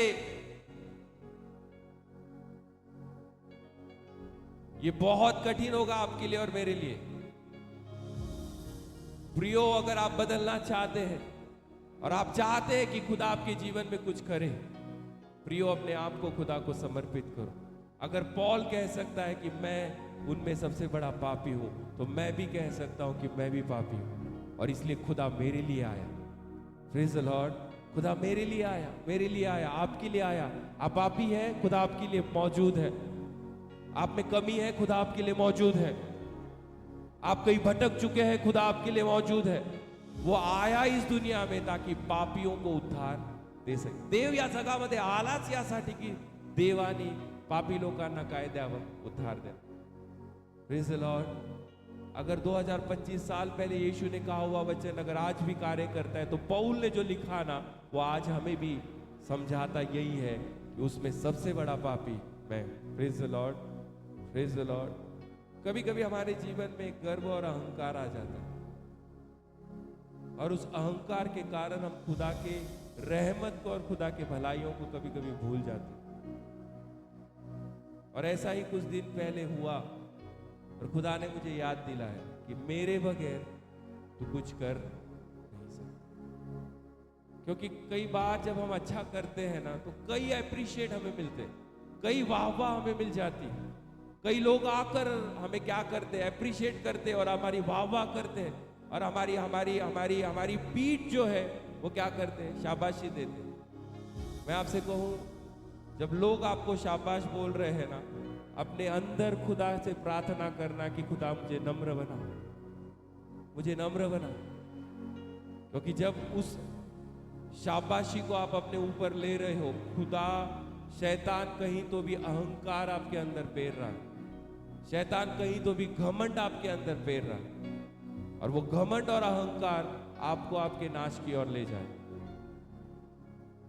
ये बहुत कठिन होगा आपके लिए और मेरे लिए। प्रियो, अगर आप बदलना चाहते हैं और आप चाहते हैं कि खुदा आपके जीवन में कुछ करे, प्रियो अपने आप को खुदा को समर्पित करो। अगर पौल कह सकता है कि मैं उनमें सबसे बड़ा पापी हूं, तो मैं भी कह सकता हूं कि मैं भी पापी हूं, और इसलिए खुदा मेरे लिए आया। Praise the Lord. खुदा मेरे लिए आया, मेरे लिए आया, आपके लिए आया। आप पापी हैं, खुदा आपके लिए मौजूद है। आप में कमी है, खुदा आपके लिए मौजूद है। आप कहीं भटक चुके हैं, खुदा आपके लिए मौजूद है। वो आया इस दुनिया में ताकि पापियों को उद्धार दे सके। देव या जगामध्ये आलाच यासाठी की देवानी पापी लोकांना काय द्यावं? उद्धार द्या। Praise the Lord. अगर 2025 साल पहले यीशु ने कहा हुआ वचन अगर आज भी कार्य करता है, तो पौल ने जो लिखा ना, वो आज हमें भी समझाता यही है कि उसमें सबसे बड़ा पापी मैं। Praise the Lord, praise the Lord. कभी कभी हमारे जीवन में गर्व और अहंकार आ जाता है, और उस अहंकार के कारण हम खुदा के रहमत को और खुदा के भलाइयों को कभी कभी भूल जाते हैं। और ऐसा ही कुछ दिन पहले हुआ, और खुदा ने मुझे याद दिलाया कि मेरे बगैर तू कुछ कर नहीं सकता। क्योंकि कई बार जब हम अच्छा करते हैं ना, तो कई अप्रिशिएट हमें मिलते हैं, कई वाहवाह हमें मिल जाती है। कई लोग आकर हमें क्या करते हैं? अप्रिशिएट करते हैं और हमारी वाहवाह करते हैं, और हमारी हमारी हमारी हमारी पीठ जो है वो क्या करते हैं? शाबाशी देते हैं। मैं आपसे कहूं, जब लोग आपको शाबाश बोल रहे हैं ना, अपने अंदर खुदा से प्रार्थना करना कि खुदा मुझे नम्र बना, मुझे नम्र बना। क्योंकि जब उस शाबाशी को आप अपने ऊपर ले रहे हो, खुदा शैतान कहीं तो भी अहंकार आपके अंदर पेर रहा है, शैतान कहीं तो भी घमंड आपके अंदर पेर रहा है, और वो घमंड और अहंकार आपको आपके नाश की ओर ले जाए।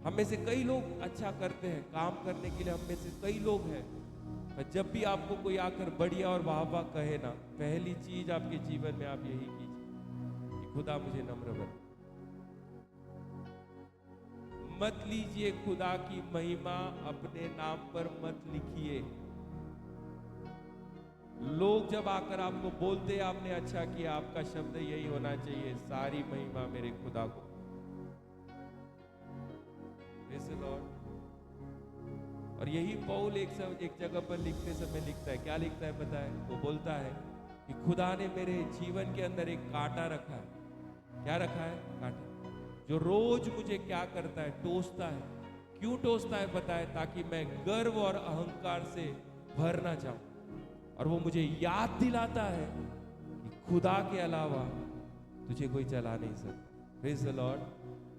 हम में से कई लोग अच्छा करते हैं, काम करने के लिए हम में से कई लोग हैं, पर जब भी आपको कोई आकर बढ़िया और वाह वाह कहे ना, पहली चीज आपके जीवन में आप यही कीजिए कि खुदा मुझे नम्र बना। मत लीजिए खुदा की महिमा अपने नाम पर मत लिखिए। लोग जब आकर आपको बोलते आपने अच्छा किया, आपका शब्द यही होना चाहिए, सारी महिमा मेरे खुदा को। लॉर्ड। और यही पौल एक जगह पर लिखते समय लिखता है, क्या लिखता है पता है? वो बोलता है कि खुदा ने मेरे जीवन के अंदर एक कांटा रखा है। क्या रखा है? कांटा, जो रोज मुझे क्या करता है? टोसता है। क्यों टोसता है पता है? ताकि मैं गर्व और अहंकार से भर ना जाऊं। और वो मुझे याद दिलाता है कि खुदा के अलावा तुझे कोई चला नहीं सकता। Praise the Lord.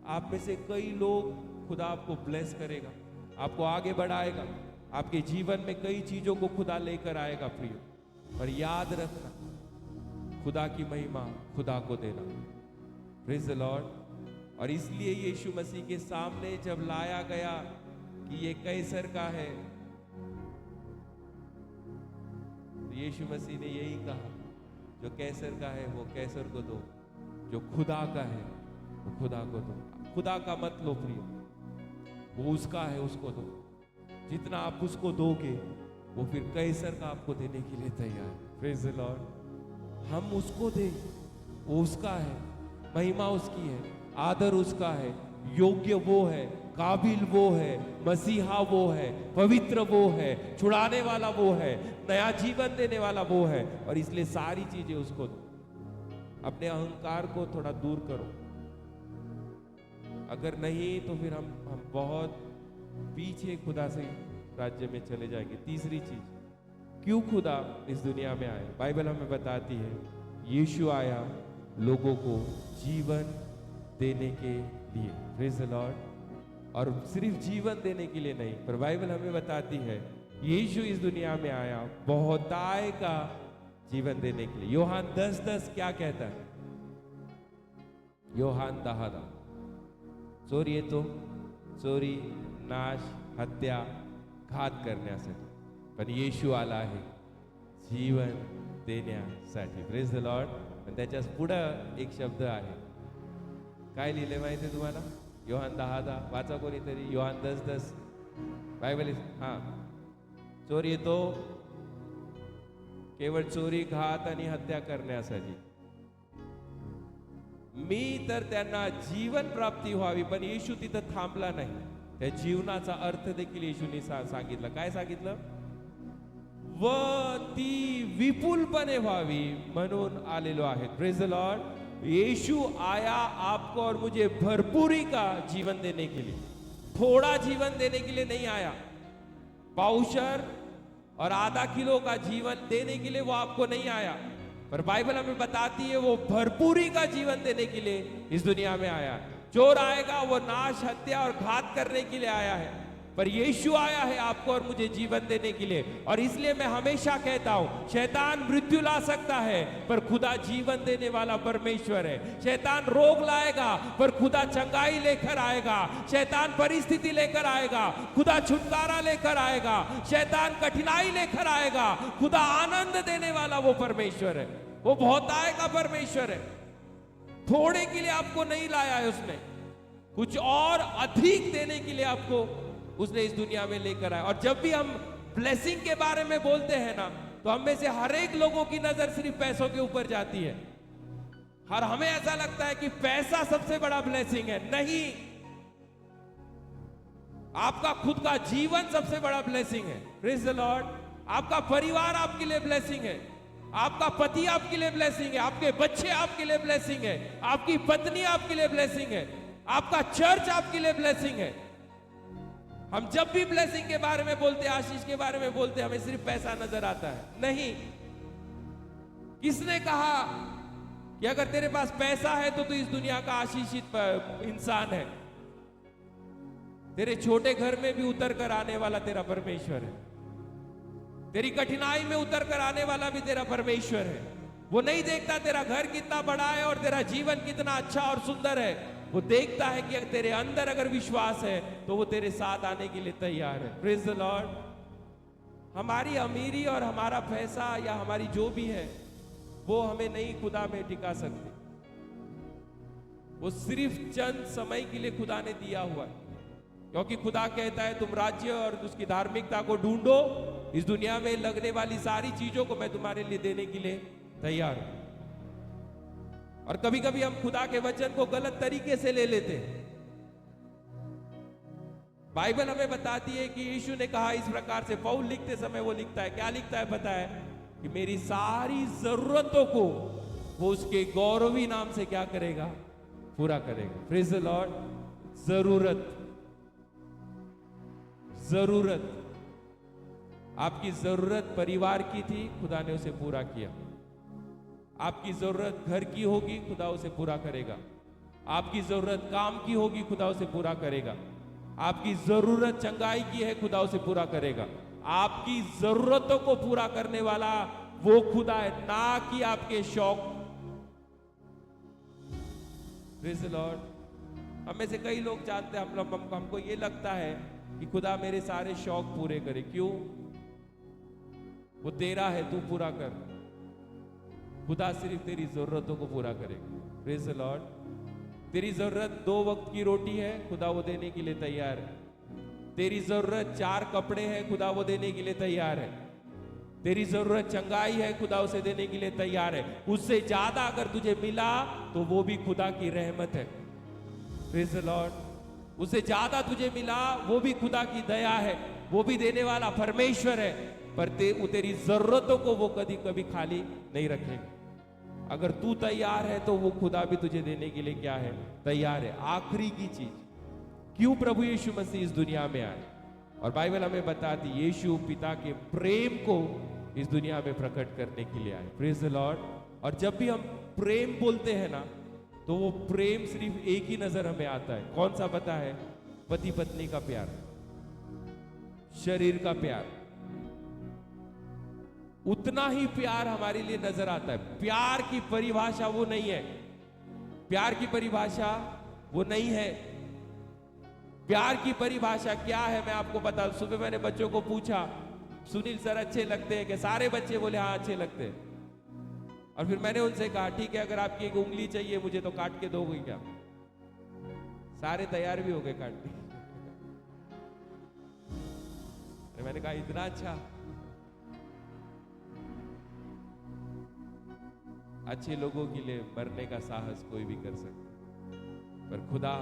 आप में से कई लोग, खुदा आपको ब्लेस करेगा, आपको आगे बढ़ाएगा, आपके जीवन में कई चीजों को खुदा लेकर आएगा प्रिय। पर याद रखना, खुदा की महिमा खुदा को देना। Praise the Lord. और इसलिए यीशु मसीह के सामने जब लाया गया कि ये कैसर का है, तो यीशु मसीह ने यही कहा, जो कैसर का है वो कैसर को दो, जो खुदा का है वो खुदा को दो। खुदा का मत लो प्रिय, वो उसका है, उसको दो। जितना आप उसको दोगे, वो फिर कैसर का आपको देने के लिए तैयार है। Praise the Lord. हम उसको दे, वो उसका है, महिमा उसकी है, आदर उसका है, योग्य वो है, काबिल वो है, मसीहा वो है, पवित्र वो है, छुड़ाने वाला वो है, नया जीवन देने वाला वो है। और इसलिए सारी चीजें उसको दो। अपने अहंकार को थोड़ा दूर करो, अगर नहीं तो फिर हम बहुत पीछे खुदा से राज्य में चले जाएंगे। तीसरी चीज, क्यों खुदा इस दुनिया में आया? बाइबल हमें बताती है, यीशु आया लोगों को जीवन देने के लिए। Praise the Lord. और सिर्फ जीवन देने के लिए नहीं, पर बाइबल हमें बताती है यीशु इस दुनिया में आया बहुताय का जीवन देने के लिए। यूहन्ना 10:10 क्या कहता है? योहान 10:10. चोर येतो चोरी, नाश, हत्या, घात करण्यासाठी, पण येशू आला आहे जीवन देण्यासाठी. Praise the Lord. आणि त्याच्याच पुढं एक शब्द आहे, काय लिहिले माहिती तुम्हाला? योहान 10:10. वाचा कोणीतरी. योहान 10:10. बायबल. हा, चोर येतो केवळ चोरी, घात आणि हत्या करण्यासाठी. मी तर त्यांना जीवन प्राप्ती व्हावी. पण येशू तिथं थांबला नाही. त्या जीवनाचा अर्थ देखील येशूने सांगितलं. काय सांगितलं? व ती विपुलपणे व्हावी म्हणून आलेलो आहे. Praise the Lord. यीशु आया आपको और मुझे भरपूरी का जीवन देने के लिए, थोड़ा जीवन देने के लिए नहीं आया. पाउशर और आधा किलो का जीवन देने के लिए वो आपको नहीं आया, पर बाइबल हमें बताती है वो भरपूरी का जीवन देने के लिए इस दुनिया में आया. चोर आएगा वो नाश, हत्या और घात करने के लिए आया है, पर यीशु आया है आपको और मुझे जीवन देने के लिए. और इसलिए मैं हमेशा कहता हूं, शैतान मृत्यु ला सकता है पर खुदा जीवन देने वाला परमेश्वर है. शैतान रोग लाएगा पर खुदा चंगाई लेकर आएगा. शैतान परिस्थिति लेकर आएगा, खुदा छुटकारा लेकर आएगा. शैतान कठिनाई लेकर आएगा, खुदा आनंद देने वाला वो परमेश्वर है. वो बहुतायत का परमेश्वर है. थोड़े के लिए आपको नहीं लाया है उसने, कुछ और अधिक देने के लिए आपको उसने इस दुनिया में लेकर आया. और जब भी हम ब्लेसिंग के बारे में बोलते हैं ना, तो हम में से हर एक लोगों की नजर सिर्फ पैसों के ऊपर जाती है. और हमें ऐसा लगता है कि पैसा सबसे बड़ा ब्लेसिंग है. नहीं, आपका खुद का जीवन सबसे बड़ा ब्लेसिंग है. Praise the Lord. आपका परिवार आपके लिए ब्लेसिंग है. आपका पति आपके लिए ब्लेसिंग है. आपके बच्चे आपके लिए ब्लेसिंग है. आपकी पत्नी आपके लिए ब्लेसिंग है. आपका चर्च आपके लिए ब्लेसिंग है. हम जब भी ब्लेसिंग के बारे में बोलते, आशीष के बारे में बोलते, हमें सिर्फ पैसा नजर आता है. नहीं, किसने कहा कि अगर तेरे पास पैसा है तो तू इस दुनिया का आशीषित इंसान है? तेरे छोटे घर में भी उतर कर आने वाला तेरा परमेश्वर है. तेरी कठिनाई में उतर कर आने वाला भी तेरा परमेश्वर है. वो नहीं देखता तेरा घर कितना बड़ा है और तेरा जीवन कितना अच्छा और सुंदर है. वो देखता है कि तेरे अंदर अगर विश्वास है तो वो तेरे साथ आने के लिए तैयार है. Praise the Lord. हमारी अमीरी और हमारा पैसा या हमारी जो भी है वो हमें नहीं खुदा में टिका सकते. वो सिर्फ चंद समय के लिए खुदा ने दिया हुआ है, क्योंकि खुदा कहता है तुम राज्य और उसकी धार्मिकता को ढूंढो, इस दुनिया में लगने वाली सारी चीजों को मैं तुम्हारे लिए देने के लिए तैयार हूं. और कभी कभी हम खुदा के वचन को गलत तरीके से ले लेते हैं. बाइबल हमें बताती है कि यीशु ने कहा इस प्रकार से. पौल लिखते समय वो लिखता है, क्या लिखता है पता है? कि मेरी सारी जरूरतों को वो उसके गौरवी नाम से क्या करेगा? पूरा करेगा. Praise the Lord. जरूरत, जरूरत, आपकी जरूरत परिवार की थी, खुदा ने उसे पूरा किया. आपकी जरूरत घर की होगी, खुदा उसे पूरा करेगा. आपकी जरूरत काम की होगी, खुदा उसे पूरा करेगा. आपकी जरूरत चंगाई की है, खुदा उसे पूरा करेगा. आपकी जरूरतों को पूरा करने वाला वो खुदा है, ना कि आपके शौक. Praise the Lord. हम में से कई लोग जानते हैं, हमको ये लगता है कि खुदा मेरे सारे शौक पूरे करे. क्यों? वो तेरा है, तू पूरा कर. खुदा सिर्फ तेरी जरूरतों को पूरा करेगा. Praise the Lord. तेरी जरूरत 2 वक्त की रोटी है, खुदा वो देने के लिए तैयार है. तेरी जरूरत 4 कपड़े हैं, खुदा वो देने के लिए तैयार है. तेरी जरूरत चंगाई है, खुदा उसे देने के लिए तैयार है. उससे ज्यादा अगर तुझे मिला तो वो भी खुदा की रहमत है. Praise the Lord. उससे ज्यादा तुझे मिला वो भी खुदा की दया है, वो भी देने वाला परमेश्वर है. पर तेरी जरूरतों को वो कभी कभी खाली नहीं रखेगा. अगर तू तैयार है तो वो खुदा भी तुझे देने के लिए क्या है? तैयार है. आखिरी की चीज, क्यों प्रभु यीशु मसीह इस दुनिया में आए? और बाइबल हमें बताती, यीशु पिता के प्रेम को इस दुनिया में प्रकट करने के लिए आए. Praise the Lord. और जब भी हम प्रेम बोलते हैं ना, तो वो प्रेम सिर्फ एक ही नजर हमें आता है. कौन सा पता है? पति पत्नी का प्यार, शरीर का प्यार. उतना ही प्यार हमारे लिए नजर आता है. प्यार की परिभाषा वो नहीं है प्यार की परिभाषा वो नहीं है। प्यार की परिभाषा क्या है मैं आपको बता, सुबह मैंने बच्चों को पूछा, सुनील सर अच्छे लगते हैं कि सारे बच्चे बोले हाँ अच्छे लगते हैं। और फिर मैंने उनसे कहा ठीक है, अगर आपकी एक उंगली चाहिए मुझे तो काट के दोगे क्या? सारे तैयार भी हो गए काटने। मैंने कहा इतना अच्छा। अच्छे लोगों के लिए मरने का साहस कोई भी कर सकता है, पर खुदा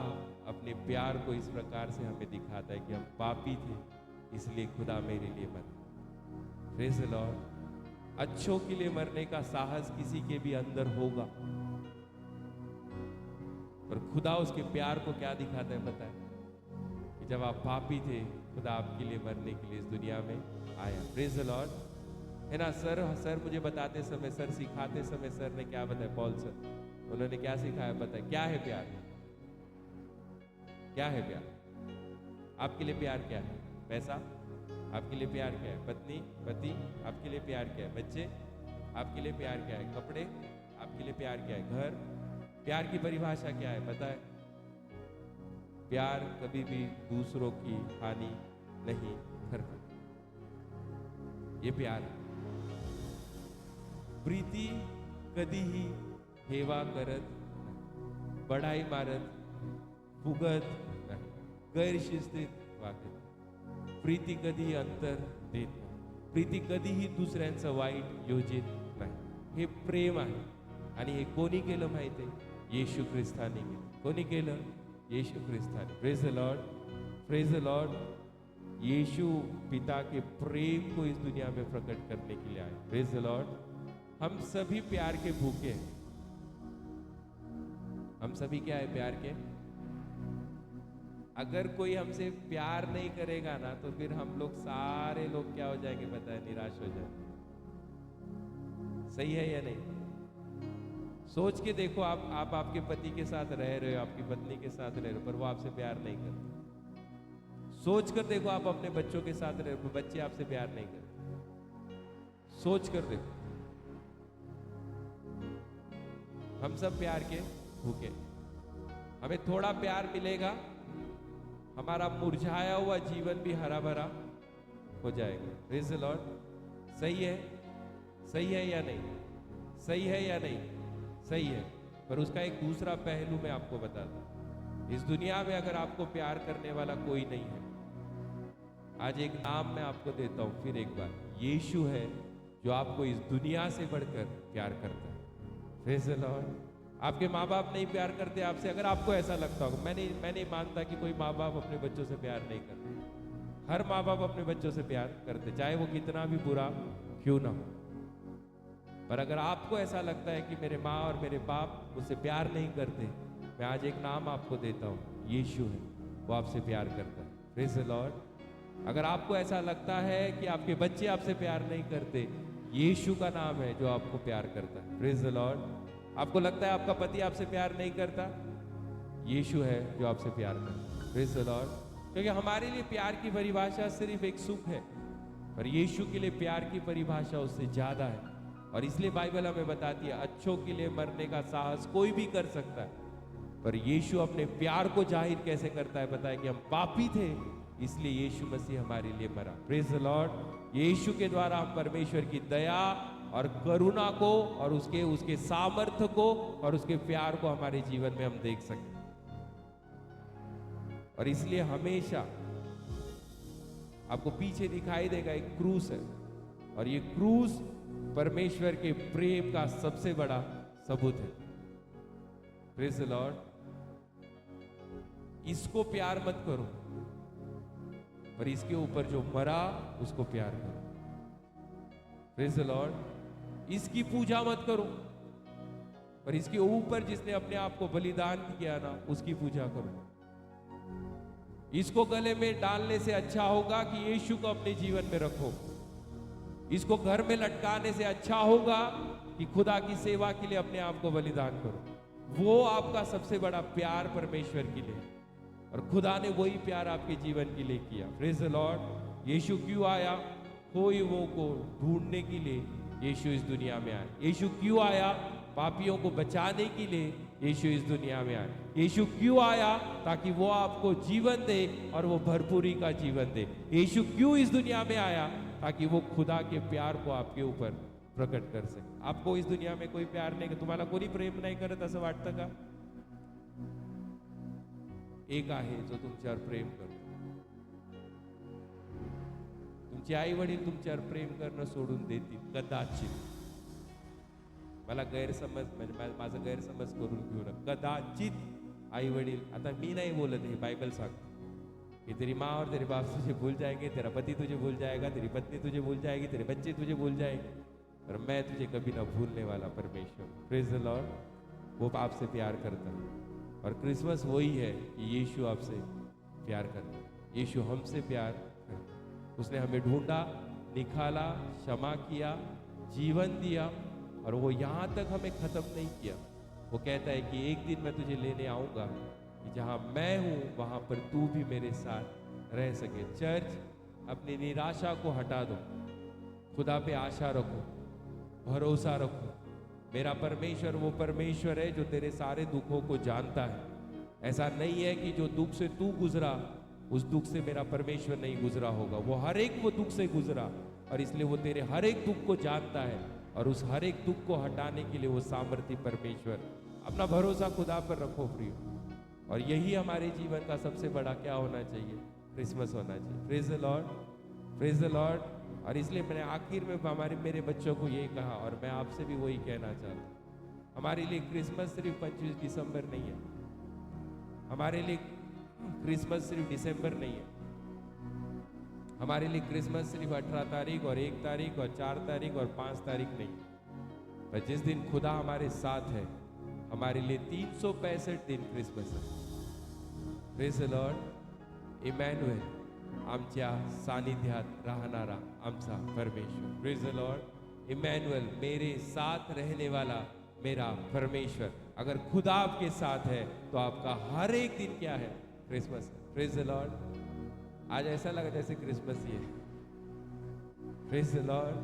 अपने प्यार को इस प्रकार से हमें दिखाता है कि हम पापी थे, इसलिए खुदा मेरे लिए मरा। Praise the Lord. अच्छों के लिए मरने का साहस किसी के भी अंदर होगा, पर खुदा उसके प्यार को क्या दिखाता है पता है? कि जब आप पापी थे खुदा आपके लिए मरने के लिए इस दुनिया में आया। Praise the Lord. है ना सर मुझे बताते समय, सर सिखाते समय सर ने क्या बताया, पॉल सर उन्होंने क्या सिखाया पता है? क्या है प्यार? क्या है प्यार? आपके लिए प्यार क्या है? पैसा? आपके लिए प्यार क्या है? पत्नी पति? आपके लिए प्यार क्या है? बच्चे? आपके लिए प्यार क्या है? कपड़े? आपके लिए प्यार क्या है? घर? प्यार की परिभाषा क्या है पता है? प्यार कभी भी दूसरों की हानि नहीं करता, ये प्यार है। प्रीति कधीही हेवा करत नाही, बढाई मारत फुगत नाही, गैरशिस्तीत वागत, प्रीती कधीही अंतर देत नाही, प्रीती कधीही दुसऱ्यांचं वाईट योजित नाही। हे प्रेम आहे आणि हे कोणी केलं माहिती आहे? येशू ख्रिस्ताने केलं। कोणी केलं? येशू ख्रिस्ताने। Praise the Lord, praise the Lord. यीशु पिता के प्रेम को इस दुनिया में प्रकट करने के लिए आए। Praise the Lord. हम सभी प्यार के भूखे हैं। हम सभी क्या है? प्यार के। अगर कोई हमसे प्यार नहीं करेगा ना तो फिर हम लोग सारे लोग क्या हो जाएंगे पता है? निराश हो जाएंगे। सही है या नहीं? सोच के देखो, आप आपके पति के साथ रह रहे हो, आपकी पत्नी के साथ रह रहे हो, पर वो आपसे प्यार नहीं करते। सोच कर देखो, आप अपने बच्चों के साथ रह रहे हो, बच्चे आपसे प्यार नहीं करते। सोच कर देखो। हम सब प्यार के भूखे। हमें थोड़ा प्यार मिलेगा, हमारा मुरझाया हुआ जीवन भी हरा भरा हो जाएगा। Praise the Lord. सही है? सही है या नहीं? सही है या नहीं? सही है। पर उसका एक दूसरा पहलू मैं आपको बताता हूं। इस दुनिया में अगर आपको प्यार करने वाला कोई नहीं है, आज एक नाम मैं आपको देता हूं फिर एक बार, यीशु है जो आपको इस दुनिया से बढ़कर प्यार करता है। Praise the Lord. आपके माँ बाप नहीं प्यार करते आपसे, अगर आपको ऐसा लगता होगा, मैं नहीं मानता कि कोई माँ बाप अपने बच्चों से प्यार नहीं करते। हर माँ बाप अपने बच्चों से प्यार करते, चाहे वो कितना भी बुरा क्यों ना हो। पर अगर आपको ऐसा लगता है कि मेरे माँ और मेरे बाप मुझसे प्यार नहीं करते, मैं आज एक नाम आपको देता हूँ, यीशु है, वो आपसे प्यार करता है। Praise the Lord. अगर आपको ऐसा लगता है कि आपके बच्चे आपसे प्यार नहीं करते, यीशु का नाम है जो आपको प्यार करता है। Praise the Lord. आपको लगता है आपका पति आपसे प्यार नहीं करता, यीशु है जो आपसे प्यार करता है। Praise the Lord. क्योंकि हमारे लिए प्यार की परिभाषा सिर्फ एक सुख है, पर यीशु के लिए प्यार की परिभाषा उससे ज्यादा है। और इसलिए बाइबल हमें बताती है, अच्छों के लिए मरने का साहस कोई भी कर सकता है, पर यीशु अपने प्यार को जाहिर कैसे करता है पता है? कि हम पापी थे, इसलिए यीशु मसीह हमारे लिए मरा। Praise the Lord. यीशु के द्वारा हम परमेश्वर की दया और करुणा को और उसके सामर्थ्य को और उसके प्यार को हमारे जीवन में हम देख सकते हैं। और इसलिए हमेशा आपको पीछे दिखाई देगा एक क्रूस है, और ये क्रूस परमेश्वर के प्रेम का सबसे बड़ा सबूत है। Praise the Lord. इसको प्यार मत करो, पर इसके ऊपर जो मरा उसको प्यार करो। Praise the Lord. इसकी पूजा मत करो, पर इसके ऊपर जिसने अपने आप को बलिदान किया ना, उसकी पूजा करो। इसको गले में डालने से अच्छा होगा कि यीशु को अपने जीवन में रखो। इसको घर में लटकाने से अच्छा होगा कि खुदा की सेवा के लिए अपने आप को बलिदान करो। वो आपका सबसे बड़ा प्यार परमेश्वर के लिए, और खुदा ने वही प्यार आपके जीवन के लिए किया। Praise the Lord. यीशु क्यों आया? खोए हुओं को ढूंढने के लिए यीशु इस दुनिया में आया। यीशु क्यों आया? पापियों को बचाने के लिए यीशु इस दुनिया में आया। यीशु क्यों आया? ताकि वो आपको जीवन दे और वो भरपूरी का जीवन दे। यीशु क्यों इस दुनिया में आया? ताकि वो खुदा के प्यार को आपके ऊपर प्रकट कर सके। आपको इस दुनिया में कोई प्यार नाही, तुम्हाला कोणी प्रेम नाही करत असं वाटतं का? एक आहे जो तुमच्यावर प्रेम करतो। तुमचे आई वडील तुमच्यावर प्रेम करणं सोडून देतील कदाचित, मला गैरसमज म्हणजे माझं गैरसमज करून घेऊ नका, कदाचित आई वडील, आता मी नाही बोलत, हे बाइबल सांगतो कि तेरी माँ और तेरे बाप तुझे भूल जाएंगे, तेरा पति तुझे भूल जाएगा, तेरी पत्नी तुझे भूल जाएगी, तेरे बच्चे तुझे भूल जाएंगे, पर मैं तुझे कभी ना भूलने वाला परमेश्वर। Praise the Lord. वो आपसे प्यार करता है और क्रिसमस वही है कि यीशु आपसे प्यार करता है। यीशु हमसे प्यार करता है। उसने हमें ढूंढा, निकाला, क्षमा किया, जीवन दिया और वो यहाँ तक हमें खत्म नहीं किया। वो कहता है कि एक दिन मैं तुझे लेने आऊँगा कि जहाँ मैं हूँ वहाँ पर तू भी मेरे साथ रह सके। चर्च, अपनी निराशा को हटा दो, खुदा पे आशा रखो, भरोसा रखो। मेरा परमेश्वर वो परमेश्वर है जो तेरे सारे दुखों को जानता है। ऐसा नहीं है कि जो दुख से तू गुजरा उस दुख से मेरा परमेश्वर नहीं गुजरा होगा। वो हर एक वो दुख से गुजरा और इसलिए वो तेरे हर एक दुख को जानता है और उस हर एक दुख को हटाने के लिए वो सामर्थ्य परमेश्वर। अपना भरोसा खुदा पर रखो प्रियो। और यही हमारे जीवन का सबसे बड़ा क्या होना चाहिए? क्रिसमस होना चाहिए। Praise the Lord, praise the Lord. और इसलिए मैंने आखिर में मेरे बच्चों को यही कहा और मैं आपसे भी वही कहना चाहता हूँ। हमारे लिए क्रिसमस सिर्फ 25 दिसंबर नहीं है, हमारे लिए क्रिसमस सिर्फ दिसंबर नहीं है, हमारे लिए क्रिसमस सिर्फ 18 तारीख और 1 तारीख और 4 तारीख और 5 तारीख नहीं, पर जिस दिन खुदा हमारे साथ है हमारे लिए 365 दिन क्रिसमस है। Praise the Lord. इमॅन्युएल, आमच्या सानिध्यात राहणारा आमचा परमेश्वर। Praise the Lord. इमैनुअल, मेरे साथ रहने वाला मेरा परमेश्वर। अगर खुदा आपके साथ है तो आपका हर एक दिन क्या है? क्रिसमस है। Praise the Lord. आज ऐसा लगा जैसे क्रिसमस ही है। Praise the Lord.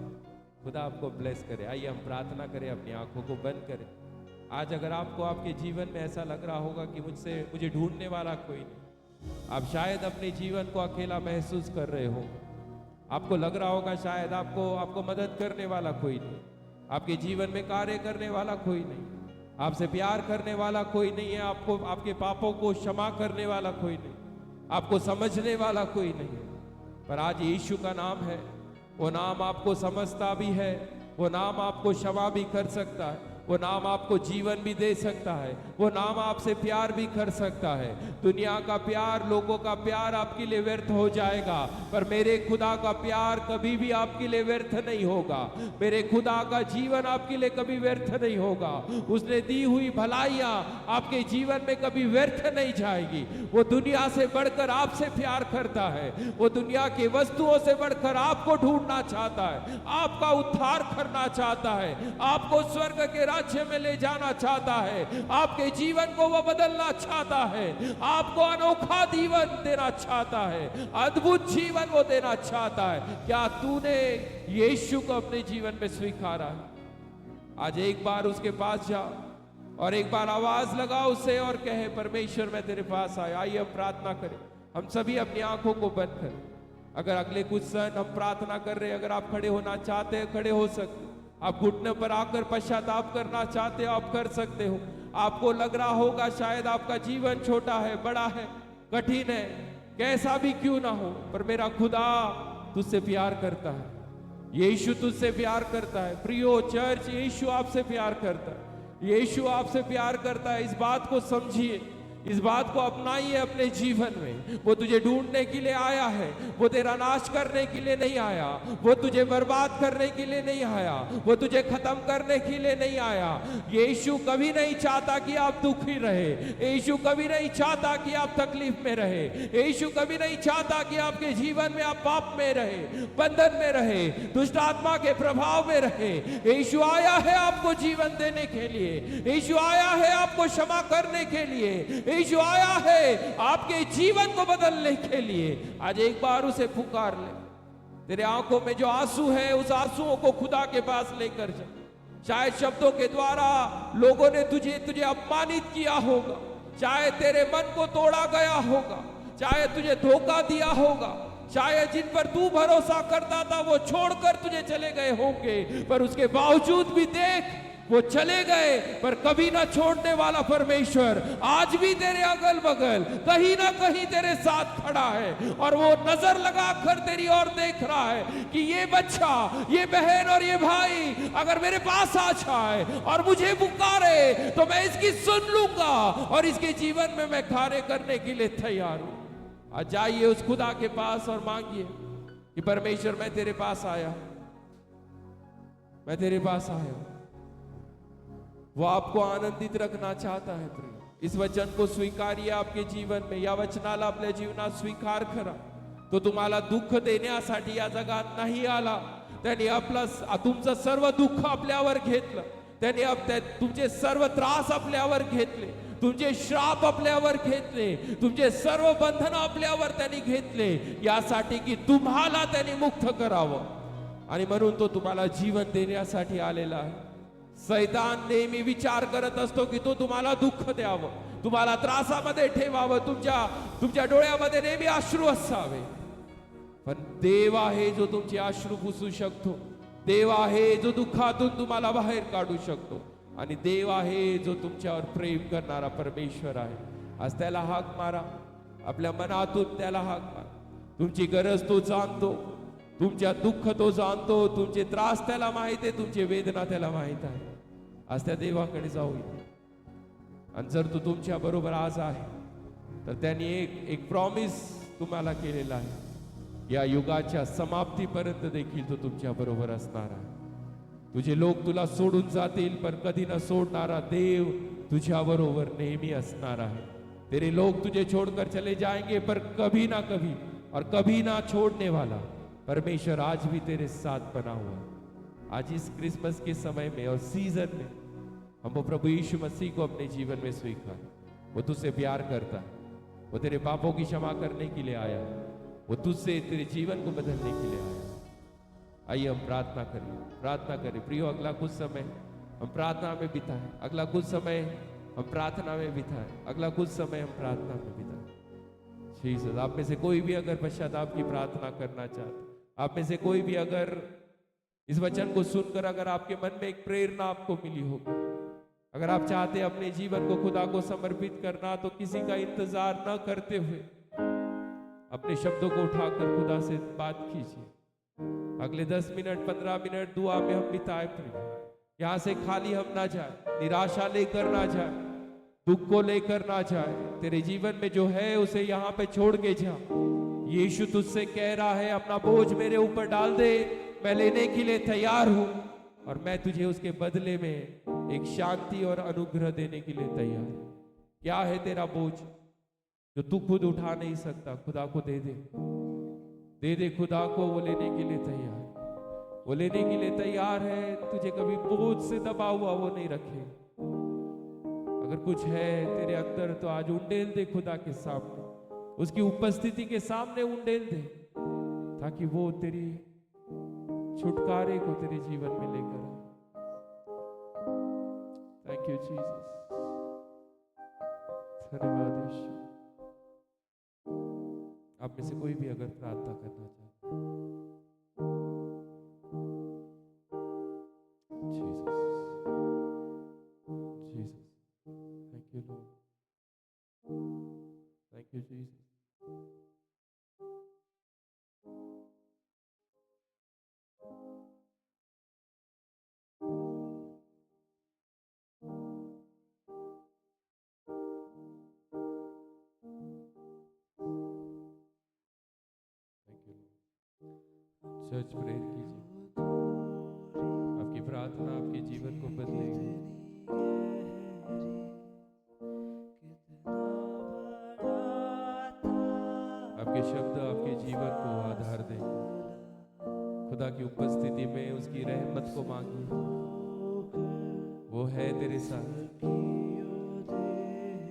खुदा आपको ब्लेस करे। आइए हम प्रार्थना करें, अपनी आंखों को बंद करें। आज अगर आपको आपके जीवन में ऐसा लग रहा होगा कि मुझे ढूंढने वाला कोई नहीं, आप शायद अपने जीवन को अकेला महसूस कर रहे हो, आपको लग रहा होगा शायद आपको मदद करने वाला कोई नहीं, आपके जीवन में कार्य करने वाला कोई नहीं, आपसे प्यार करने वाला कोई नहीं है, आपको आपके पापों को क्षमा करने वाला कोई नहीं, आपको समझने वाला कोई नहीं है। पर आज यीशु का नाम है, वो नाम आपको समझता भी है, वो नाम आपको क्षमा भी कर सकता है, वो नाम आपको जीवन भी दे सकता है, वो नाम आपसे प्यार भी कर सकता है। दुनिया का प्यार, लोगों का प्यार आपके लिए व्यर्थ हो जाएगा, पर मेरे खुदा का प्यार कभी भी आपके लिए व्यर्थ नहीं होगा। मेरे खुदा का जीवन आपके लिए कभी व्यर्थ नहीं होगा। उसने दी हुई भलाइयाँ आपके जीवन में कभी व्यर्थ नहीं जाएगी। वो दुनिया से बढ़कर आपसे प्यार करता है, वो दुनिया की वस्तुओं से बढ़कर आपको ढूंढना चाहता है, आपका उद्धार करना चाहता है, आपको स्वर्ग के राज्य में ले जाना चाहता है, आपके जीवन को वो बदलना चाहता है, आपको अनोखा जीवन देना चाहता है, अद्भुत जीवन वो देना चाहता है। क्या तूने यीशु को अपने जीवन में स्वीकारा है? आज एक बार उसके पास जा और एक बार आवाज लगा उसे और कहे, परमेश्वर मैं तेरे पास आया। आइए हम प्रार्थना करें, हम सभी अपनी आंखों को बंद करें। अगर अगले कुछ क्षण हम प्रार्थना कर रहे हैं, अगर आप खड़े होना चाहते हैं खड़े हो सकते, आप घुटने पर आकर पश्चाताप करना चाहते हो आप कर सकते हो। आपको लग रहा होगा शायद आपका जीवन छोटा है, बड़ा है, कठिन है, कैसा भी क्यों ना हो, पर मेरा खुदा तुझसे प्यार करता है, यीशु तुझसे प्यार करता है। प्रियो चर्च, यीशु आपसे प्यार करता है, यीशु आपसे प्यार करता है। इस बात को समझिए, इस बात को अपनाइए अपने जीवन में। वो तुझे ढूंढने के लिए आया है, वो तेरा नाश करने के लिए नहीं आया, वो तुझे बर्बाद करने के लिए नहीं आया, वो तुझे खत्म करने के लिए नहीं आया। यीशु कभी नहीं चाहता कि आप दुखी रहे, यीशु कभी नहीं चाहता कि आप तकलीफ में रहे, यीशु कभी नहीं चाहता कि आपके जीवन में आप पाप में रहे, बंधन में रहे, दुष्ट आत्मा के प्रभाव में रहे। यीशु आया है आपको जीवन देने के लिए, यीशु आया है आपको क्षमा करने के लिए, यीशु आया है आपके जीवन को बदलने के लिए। आज एक बार उसे पुकार ले। तेरे आंखों में जो आंसू है उस आंसुओं को खुदा के पास लेकर जा। शायद शब्दों के द्वारा लोगों ने तुझे अपमानित किया होगा, चाहे तेरे मन को तोड़ा गया होगा, चाहे तुझे धोखा दिया होगा, शायद जिन पर तू भरोसा करता था वो छोड़कर तुझे चले गए होंगे, पर उसके बावजूद भी देख, वो चले गए पर कभी ना छोड़ने वाला परमेश्वर आज भी तेरे अगल बगल कहीं ना कहीं तेरे साथ खड़ा है, और वो नजर लगाकर तेरी ओर देख रहा है कि ये बच्चा, ये बहन और ये भाई अगर मेरे पास आ जाए और मुझे पुकारे तो मैं इसकी सुन लूंगा और इसके जीवन में मैं कार्य करने के लिए तैयार हूं। आज जाइए उस खुदा के पास और मांगिए कि परमेश्वर मैं तेरे पास आया, मैं तेरे पास आया। वो आपको आनंदित रखना चाहता है। प्रिय, इस वचन को स्वीकारिए आपके जीवन में। या वचनाला आपल्या जीवनात स्वीकार करा। तो तुम्हाला दुःख देण्यासाठी या जगात नाही आला, त्याने तुमचं सर्व दुःख आपल्यावर घेतलं, त्याने तुमचे सर्व त्रास आपल्यावर घेतले, तुमचे श्राप आपल्यावर घेतले, तुमचे सर्व बंधन आपल्यावर त्यांनी घेतले, यासाठी की तुम्हाला त्यांनी मुक्त करावं, आणि म्हणून तो तुम्हाला जीवन देण्यासाठी आलेला आहे। सैतान नेहमी विचार करत असतो की तो तुम्हाला दुःख द्यावं, तुम्हाला त्रासामध्ये ठेवावं, तुमच्या डोळ्यामध्ये नेहमी अश्रू असावे, पण देव आहे जो तुमचे अश्रू पुसू शकतो, देव आहे जो दुःखातून तुम्हाला बाहेर काढू शकतो, आणि देव आहे जो तुमच्यावर प्रेम करणारा परमेश्वर आहे। आज त्याला हाक मारा, आपल्या मनातून त्याला हाक मारा। तुमची गरज तो जाणतो, तुमच्या दुःख तो जाणतो, तुमचे त्रास त्याला माहित आहे, तुमची वेदना त्याला माहित आहे। आज त्या देवाकडे जाऊया, आणि जर तो तुमच्या बरोबर आज आहे तर त्यांनी एक प्रॉमिस तुम्हाला केलेला आहे, या युगाच्या समाप्तीपर्यंत देखील तो तुमच्या बरोबर असणार आहे। तुझे लोक तुला सोडून जातील पण कधी न सोडणारा देव तुझ्या बरोबर नेहमी असणार आहे। तेरे लोग तुझे छोड़कर चले जाएंगे पर कभी ना कभी और कभी ना छोड़ने वाला परमेश्वर आज भी तेरे साथ बना हुआ है। आज इस क्रिसमस के समय में और सीजन में हम वो प्रभु यीशु मसीह को अपने जीवन में स्वीकार। वो तुझसे प्यार करता है, वो तेरे पापों की क्षमा करने के लिए आया, वो तुझसे तेरे जीवन को बदलने के लिए आया। आइए हम प्रार्थना करें प्रियो। अगला कुछ समय हम प्रार्थना में बिताएं, अगला कुछ समय हम प्रार्थना में बिताएं, अगला कुछ समय हम प्रार्थना में बिताएं। जीसस, आप में से कोई भी अगर पश्चाताप की प्रार्थना करना चाहते, आप में से कोई भी अगर इस वचन को सुनकर अगर आपके मन में एक प्रेरणा आपको मिली होगी, अगर आप चाहते अपने जीवन को खुदा को समर्पित करना, तो किसी का इंतजार न करते हुए अपने शब्दों को उठाकर खुदा से बात कीजिए। अगले 10 मिनट 15 मिनट दुआ में हम बिताए। यहां से खाली हम ना जाए, निराशा लेकर ना जाए, दुख को लेकर ना जाए। तेरे जीवन में जो है उसे यहाँ पे छोड़ के जा। यीशु तुझसे कह रहा है अपना बोझ मेरे ऊपर डाल दे, मैं लेने के लिए तैयार हूं, और मैं तुझे उसके बदले में एक शांति और अनुग्रह देने के लिए तैयार हूं। क्या है तेरा बोझ जो तू खुद उठा नहीं सकता? खुदा को दे दे खुदा को। वो लेने के लिए तैयार, वो लेने के लिए तैयार है। तुझे कभी बोझ से दबा हुआ वो नहीं रखे। अगर कुछ है तेरे अंदर तो आज उंडेल दे खुदा के सामने, उसकी उपस्थिति के सामने उंडेल दे, ताकि वो तेरी छुटकारे को तेरे जीवन में लेकर आए। थैंक यू जीसस, धन्यवाद यीशु। आप में से कोई भी अगर प्रार्थना करना चाहता है, Jesus, thank you Lord, thank you Jesus. Church prayer कीजिए, आपकी प्रार्थना आपके जीवन को बदलेगी। आपके शब्द आपके जीवन को आधार देंगे। खुदा की उपस्थिति में उसकी रहमत को मांगिए, वो है तेरे साथ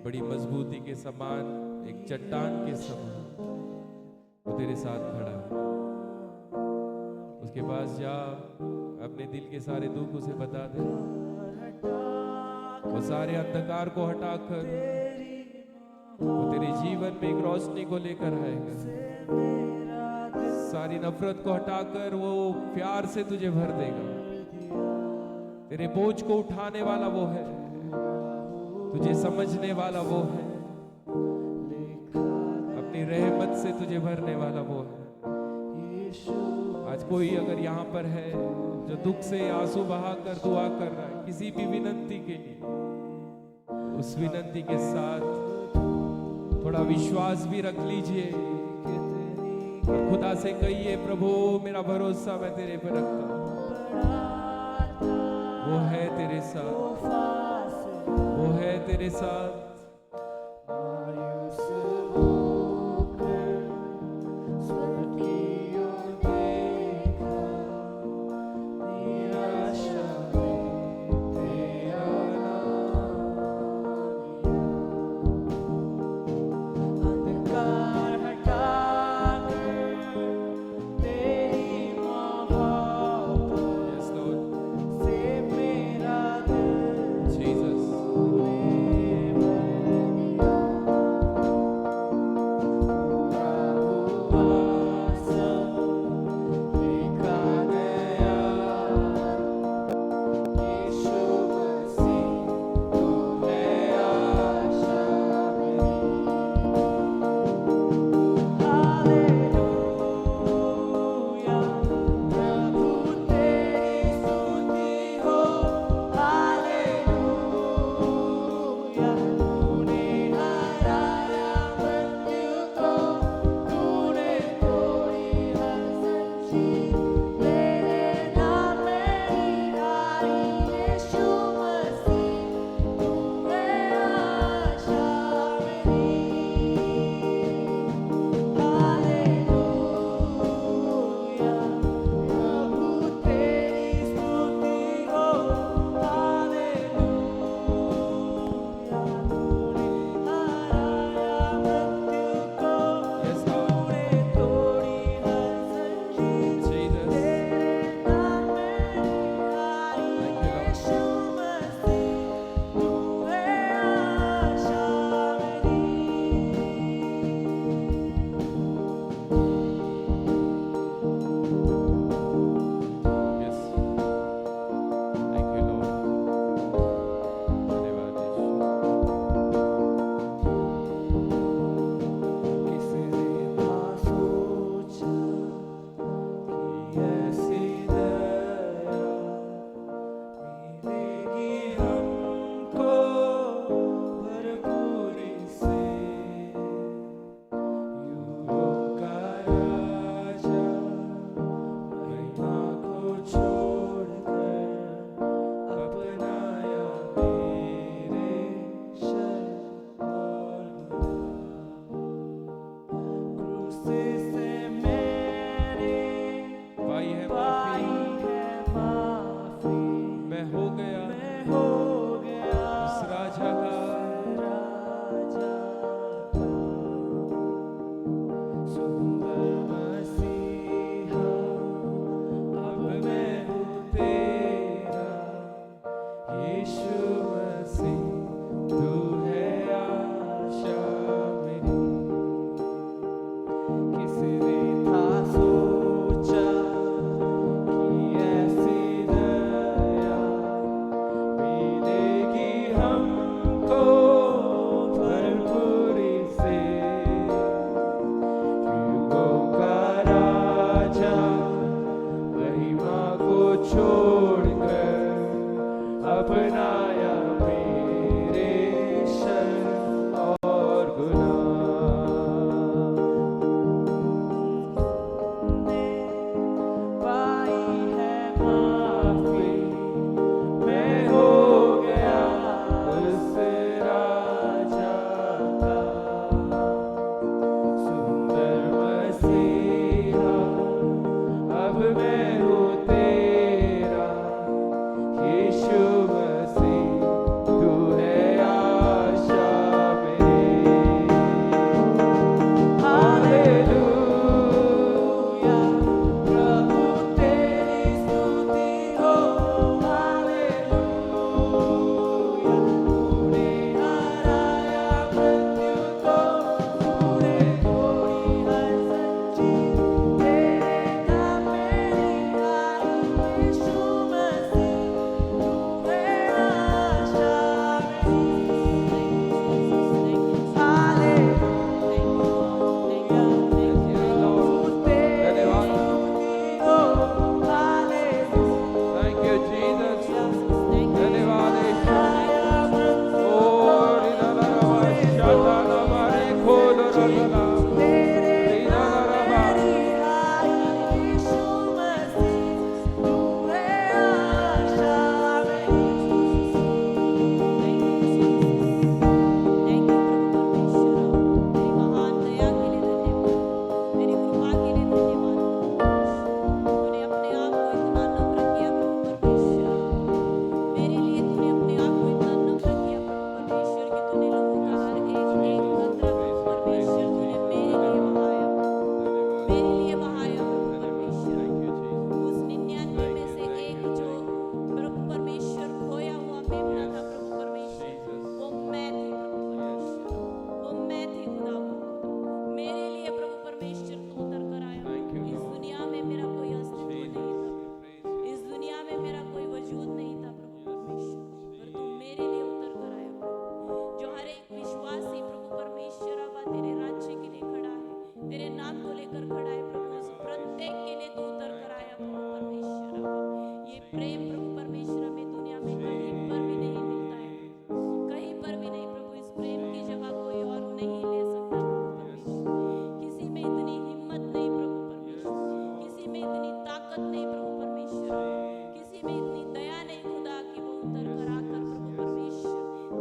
बड़ी मजबूती के समान, एक चट्टान के समान वो तेरे साथ खड़ा है। उसके पास जा, अपने दिल के सारे दुख उसे बता दे। वो सारे अंधकार को हटाकर वो तेरे जीवन में एक रोशनी को लेकर आएगा। सारी नफरत को हटाकर वो प्यार से तुझे भर देगा। तेरे बोझ को उठाने वाला वो है, तुझे समझने वाला वो है, अपनी रहमत से तुझे भरने वाला वो है। आज कोई अगर यहाँ पर है जो दुख से आंसू बहाकर दुआ कर रहा है किसी भी विनंती के लिए, उस विनंती के साथ थोड़ा विश्वास भी रख लीजिए और खुदा से कहिए, प्रभु मेरा भरोसा मैं तेरे पर रखता हूँ। वो है तेरे साथ, वो है तेरे साथ।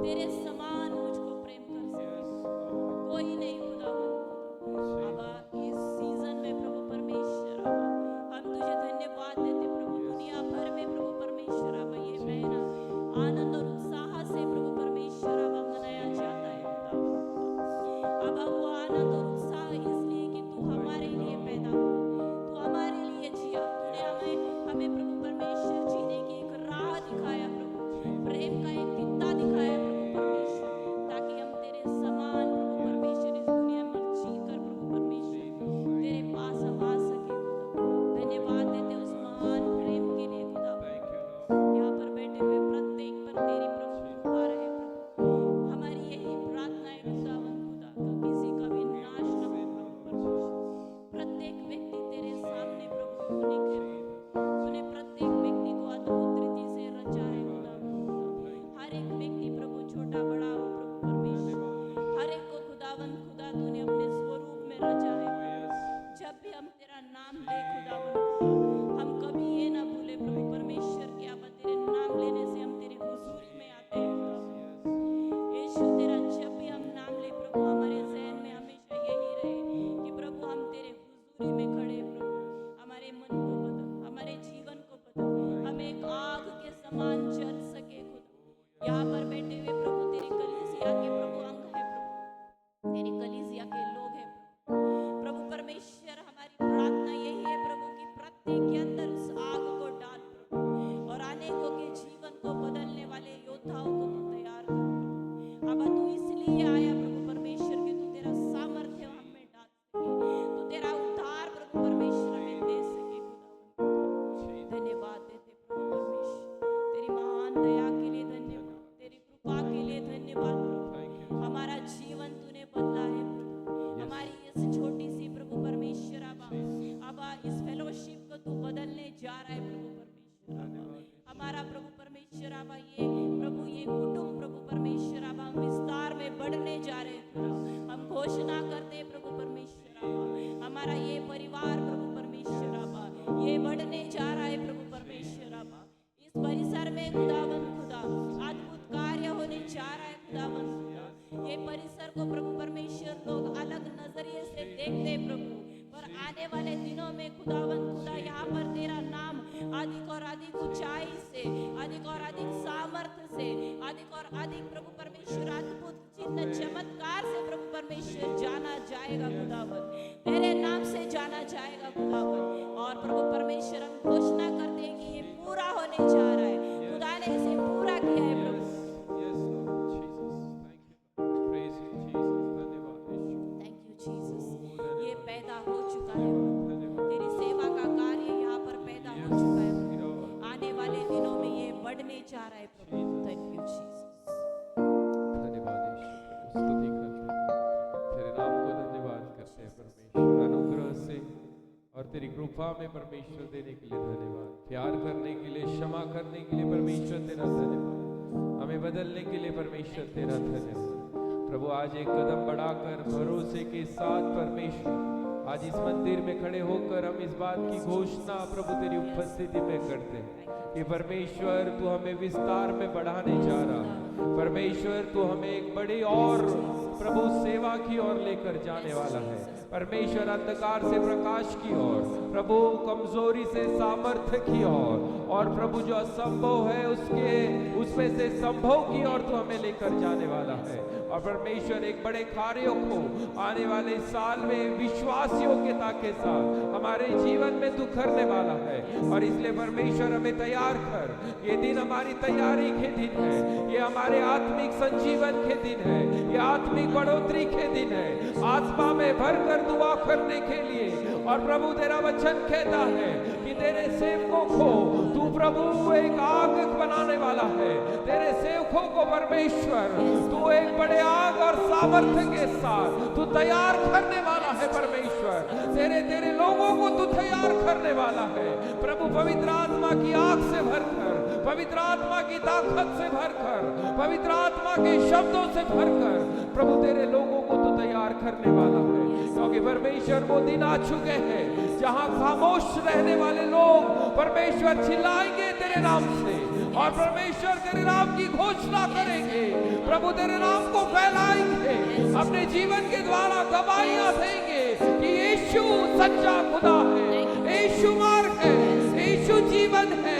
तेरे समान मुझको प्रेम कर सके कोई नहीं खुदावन। अबा इस सीजन में प्रभु परमेश्वर अबा हम तुझे धन्यवाद देते प्रभु। दुनिया भर में प्रभु परमेश्वर अबा ये महीना आनंद और उत्साह से प्रभु परमेश्वर अबा मनाया जाता है खुदावन। अबा वो आनंद और उत्साह इसलिए कि तू हमारे लिए पैदा हुआ, तू हमारे लिए जिया, तूने हमें प्रभु परमेश्वर जीने की एक राह दिखाया प्रभु, प्रेम का एक कित्ता दिखाया प्रभु परमेश्वर, ताकि हम तेरे समान प्रभु परमेश्वर इस दुनिया में जीकर प्रभु परमेश्वर तेरे पास हम आ सके खुदा। धन्यवाद देते उस महान प्रेम के लिए खुदा। यहाँ पर बैठे हुए प्रत्येक पर तेरी प्रभु कृपा रहे प्रभु। हमारी यही प्रार्थना है खुदावन खुदा का किसी का भी नाश न हो प्रभु परमेश्वर। प्रत्येक व्यक्ति तेरे सामने प्रभु यूनिक है प्रभु। तूने प्रत्येक व्यक्ति को अद्भुत रीति से रचा है खुदावन खुदा। हर एक व्यक्ति प्रभु छोटा बड़ा हो प्रभु परमेश्वर, हर एक को खुदावन खुदा तूने अपने स्वरूप में रचा है। जब भी हम तेरा नाम ले खुदावन खुदा, हम कभी ये ना भूले प्रभु परमेश्वर कि आप तेरे नाम लेने से हम तेरे हुजूरी में आते हैं खुदावन। यीशु तेरा जब भी हम नाम ले प्रभु, हमारे ज़हन में हमेशा यही रहे कि प्रभु हम तेरे हुजूरी में खड़े प्रभु। हमारे मन को बदल, हमारे जीवन को बदल, हम एक आग के समान जल सके खुदा। यहाँ पर बैठे हुए प्रभु तेरी कलीसिया के प्रभु अंग है प्रभु, तेरी कलीसिया के लोग हैं प्रभु। प्रभु परमेश्वर हमारी प्रार्थना यही है प्रभु कि प्रत्येक के अंदर उस आग को डाल प्रभु, और अनेकों के जीवन को बदलने वाले योद्धाओं को तू तैयार कर प्रभु। अब तू इसलिए आया प्रभु परमेश्वर कि तू तेरा सामर्थ्य हम में डाल सके, तू तेरा उद्धार प्रभु परमेश्वर में दे सके खुदावन। धन्यवाद देते प्रभु परमेश्वर, तेरी महान दया के लिए धन्यवाद, तेरी कृपा के लिए धन्यवाद प्रभु। हमारा जीवन तूने बदला है प्रभु। हमारी इस छोटी सी प्रभु परमेश्वर अबा इस फेलोशिप को तू बदलने जा रहा है प्रभु परमेश्वर अबा। हमारा प्रभु परमेश्वर अबा ये प्रभु ये कुटुंब प्रभु परमेश्वर अबा हम विस्तार में बढ़ने जा रहे हैं खुदा। हम घोषणा करते हैं प्रभु परमेश्वर अबा हमारा ये परिवार प्रभु परमेश्वर अबा ये बढ़ने जा रहा है प्रभु परमेश्वर अबा। इस परिसर में खुदावन खुदा अद्भुत कार्य होने जा रहा है खुदावन खुदा। ये परिसर को प्रभु परमेश्वर लोग अलग नजरिए से देखते हैं प्रभु, पर आने वाले दिनों में खुदावन खुदा यहाँ पर तेरा नाम अधिक और अधिक ऊंचाई से, अधिक और अधिक सामर्थ्य से, अधिक और अधिक प्रभु परमेश्वर अद्भुत चिन्ह चमत्कार से प्रभु परमेश्वर जाना जाएगा खुदावन, तेरे नाम से जाना जाएगा खुदावन। और प्रभु परमेश्वर हम घोषणा करते हैं कि ये पूरा होने जा रहा है, खुदा ने इसे पूरा किया है प्रभु। थैंक यू जीसस, ये पैदा हो चुका है प्रभु, तेरी सेवा का कार्य यहाँ पर पैदा हो चुका है प्रभु। आने वाले दिनों में ये बढ़ने जा रहा है प्रभु। Thank you Jesus. धन्यवाद यीशु, स्तुति करते हैं, तेरे नाम को धन्यवाद करते हैं परमेश्वर। अनुग्रह से और तेरी कृपा में परमेश्वर देने के लिए धन्यवाद, प्यार करने के लिए, क्षमा करने के लिए परमेश्वर तेरा धन्यवाद, हमें बदलने के लिए परमेश्वर तेरा धन्यवाद प्रभु। आज एक कदम बढ़ाकर भरोसे के साथ परमेश्वर आज इस मंदिर में खड़े होकर हम इस बात की घोषणा प्रभु तेरी उपस्थिति में करते हैं कि परमेश्वर तू हमें विस्तार में बढ़ाने जा रहा, परमेश्वर तू हमें एक बड़ी और प्रभु सेवा की ओर लेकर जाने वाला है। परमेश्वर अंधकार से प्रकाश की ओर, प्रभु कमजोरी से सामर्थ्य की ओर, और प्रभु जो असंभव है उसमें से संभव की ओर तू हमें लेकर जाने वाला है। और परमेश्वर एक बड़े कार्यों को आने वाले साल में विश्वास योग्यता के साथ हमारे जीवन में तू करने वाला है। और इसलिए परमेश्वर हमें तैयार कर, ये दिन हमारी तैयारी के दिन है, ये हमारे आत्मिक संजीवन के दिन है, ये आत्मिक बढ़ोतरी के दिन है, आत्मा में भरकर दुआ करने के लिए। और प्रभु तेरा वचन कहता है कि तेरे सेवकों को तू प्रभु एक आग बनाने वाला है, तेरे सेवकों को परमेश्वर तू एक बड़े आग और सामर्थ्य के साथ तू तैयार करने वाला है। परमेश्वर तेरे लोगों को तू तैयार करने वाला है प्रभु, पवित्र आत्मा की आग से भरकर, पवित्र आत्मा की ताकत से भरकर, पवित्र आत्मा के शब्दों से भरकर प्रभु तेरे लोगों को तू तैयार करने वाला है। क्योंकि परमेश्वर वो दिन आ चुके हैं जहां खामोश रहने वाले लोग परमेश्वर चिल्लाएंगे तेरे नाम से, और परमेश्वर तेरे नाम की घोषणा करेंगे, प्रभु तेरे नाम को फैलाएंगे, अपने जीवन के द्वारा गवाहियां देंगे कि यीशु सच्चा खुदा है, यीशु मार्ग है, यीशु जीवन है,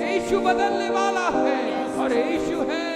यीशु बदलने वाला है और यीशु है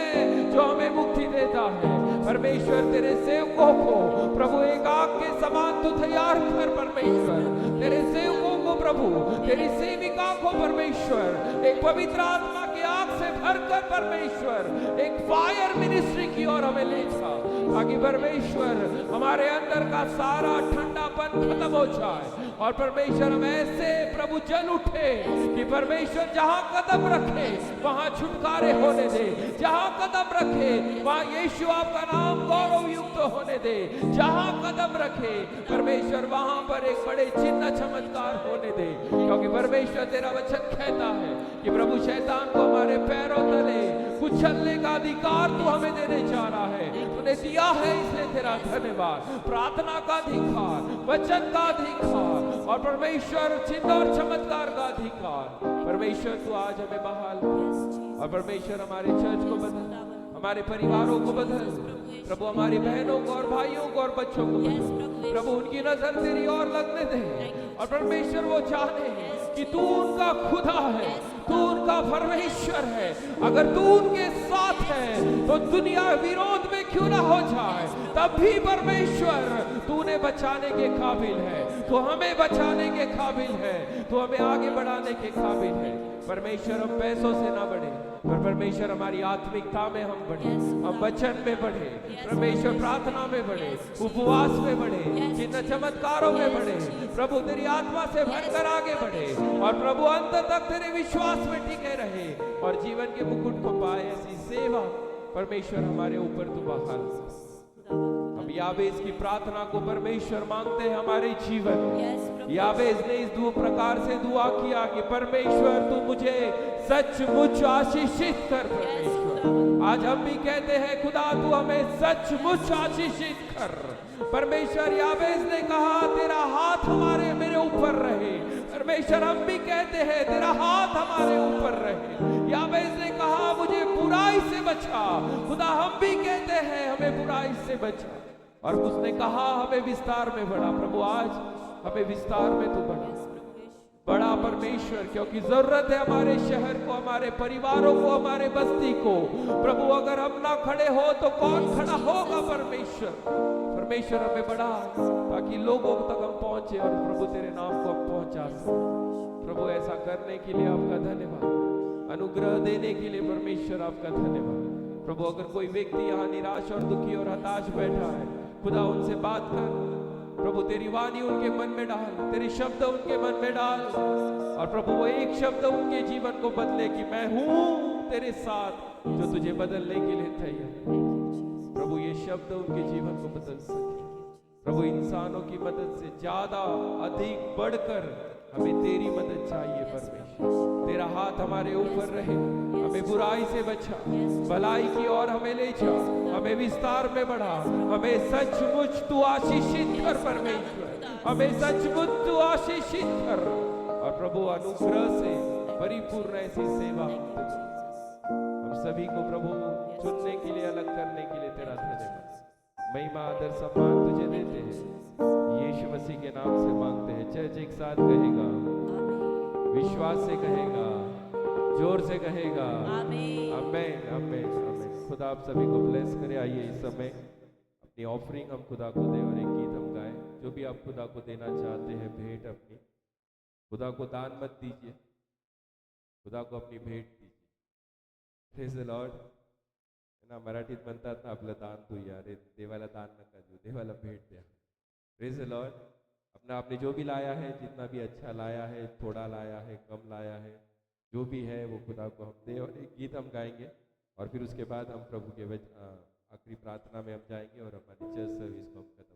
जो हमें मुक्ति देता है। परमेश्वर तेरे सेवकों को प्रभु एक आग के समान तू तैयार कर परमेश्वर, तेरे सेवकों को प्रभु, तेरी सेविका को परमेश्वर एक पवित्र आत्मा की आग से भरकर परमेश्वर एक फायर मिनिस्ट्री की ओर हमें ले जा, ताकि परमेश्वर हमारे अंदर का सारा ठंडापन खत्म हो जाए और परमेश्वर हम ऐसे प्रभु जल उठे कि परमेश्वर जहां कदम रखे वहां छुटकारे होने दे, जहां कदम रखे वहां यीशु आपका नाम गौरव युक्त होने दे, जहां कदम रखे परमेश्वर वहां पर एक बड़े चिन्ह चमत्कार होने दे, क्योंकि परमेश्वर तेरा वचन कहता है कि प्रभु शैतान को हमारे पैरों तले कुचलने का अधिकार तू हमें देने जा रहा है, तूने दिया है इसलिए तेरा धन्यवाद। प्रार्थना का अधिकार, वचन का अधिकार और परमेश्वर चिन्ह और चमत्कार का अधिकार, परमेश्वर तू आज हमें बहाल कर और परमेश्वर हमारे चर्च को बदल, हमारे परिवारों को बदल, प्रभु हमारी बहनों को और भाइयों को और बच्चों को बदल, प्रभु उनकी नजर तेरी ओर लगने दे और परमेश्वर वो जाने कि तू उनका खुदा है, तू उनका परमेश्वर है। अगर तू उनके साथ है तो दुनिया विरोध में क्यों ना हो जाए, तब भी परमेश्वर तू उन्हें बचाने के काबिल है, तो हमें बचाने के काबिल है, तो हमें आगे बढ़ाने के काबिल है। परमेश्वर हम पैसों से ना बढ़े पर परमेश्वर हमारी आत्मिकता में हम बढ़े, हम वचन में बढ़े, परमेश्वर प्रार्थना में बढ़े, उपवास में बढ़े, चिन्ह चमत्कारों में बढ़े, प्रभु तेरी आत्मा से भरकर आगे बढ़े और प्रभु अंत तक तेरे विश्वास में टिके रहे और जीवन के मुकुट को पाए। ऐसी सेवा परमेश्वर हमारे ऊपर तू बहाल। हम याबेस की प्रार्थना को परमेश्वर मांगते हैं हमारे जीवन। याबेस ने इस दो प्रकार से दुआ किया कि परमेश्वर तू मुझे सचमुच आशीषित कर। परमेश्वर आज हम भी कहते हैं खुदा तू हमें सचमुच आशीषित कर। परमेश्वर याबेस ने कहा तेरा हाथ हमारे मेरे ऊपर रहे। परमेश्वर हम भी कहते हैं तेरा हाथ हमारे ऊपर रहे। याबेस ने कहा मुझे बुराई से बचा। खुदा हम भी कहते हैं हमें बुराई से बचा और उसने कहा हमें विस्तार में बढ़ा। प्रभु आज हमें विस्तार में तू बड़ा परमेश्वर, क्योंकि जरूरत है हमारे शहर को, हमारे परिवारों को, हमारे बस्ती को। प्रभु अगर हम ना खड़े हो तो कौन खड़ा होगा। परमेश्वर हमें बढ़ा ताकि लोगों तक हम पहुंचे और प्रभु तेरे नाम को हम पहुंचा सके। प्रभु ऐसा करने के लिए आपका धन्यवाद, अनुग्रह देने के लिए परमेश्वर आपका धन्यवाद। प्रभु अगर कोई व्यक्ति यहाँ निराश और दुखी और हताश बैठा है, खुदा उनसे बात कर। प्रभु तेरी वाणी उनके मन में डाल, तेरे शब्द उनके मन में डाल और प्रभु वो एक शब्द उनके जीवन को बदले कि मैं हूं तेरे साथ जो तुझे बदलने के लिए तैयार। प्रभु ये शब्द उनके जीवन को बदल सके। प्रभु इंसानों की मदद से ज्यादा अधिक बढ़कर हमें तेरी मदद चाहिए। परमेश्वर तेरा हाथ हमारे ऊपर रहे, हमें बुराई से बचा, भलाई की ओर हमें ले जा, हमें विस्तार में बढ़ा, हमें सचमुच तू आशीषित कर। परमेश्वर हमें सचमुच तू आशीषित कर और प्रभु अनुग्रह से परिपूर्ण ऐसी सेवा हम सभी को प्रभु चुनने के लिए, अलग करने के लिए तेरा धन्यवाद। महिमा आदर सम्मान तुझे देते हैं, यीशु मसीह के नाम से मांगते हैं। चर्च एक साथ कहेगा, विश्वास से कहेगा, जोर से कहेगा आमीन आमीन आमीन। खुदा आप सभी को ब्लेस करे। आइए इस समय अपनी ऑफरिंग हम खुदा को दें और एक गीत हम गाएं। जो भी आप खुदा को देना चाहते हैं भेंट अपनी, खुदा को दान मत दीजिए, खुदा को अपनी भेंट दीजिए। Praise the Lord. ना मराठीत म्हणतात ना आपलं दान तू या रे, देवाला दान नका देऊ, देवाला भेंट द्या। Praise the Lord. अपना आपने जो भी लाया है, जितना भी अच्छा लाया है, थोड़ा लाया है, कम लाया है, जो भी है वो खुदा को हम दे और एक गीत हम गाएंगे और फिर उसके बाद हम प्रभु के आखिरी प्रार्थना में हम जाएंगे और हमारी चर्च सर्विस को हम खत्म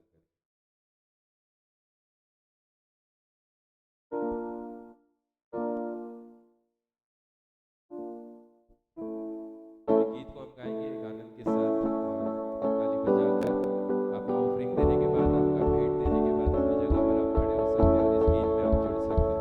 गीत को हम गाएंगे एक आनंद के साथ और ताली बजाकर। आप ऑफरिंग देने के बाद, आपका भेंट देने के बाद अपनी जगह पर आप खड़े हो सकते हैं और इस गीत में आप जुड़ सकते हैं।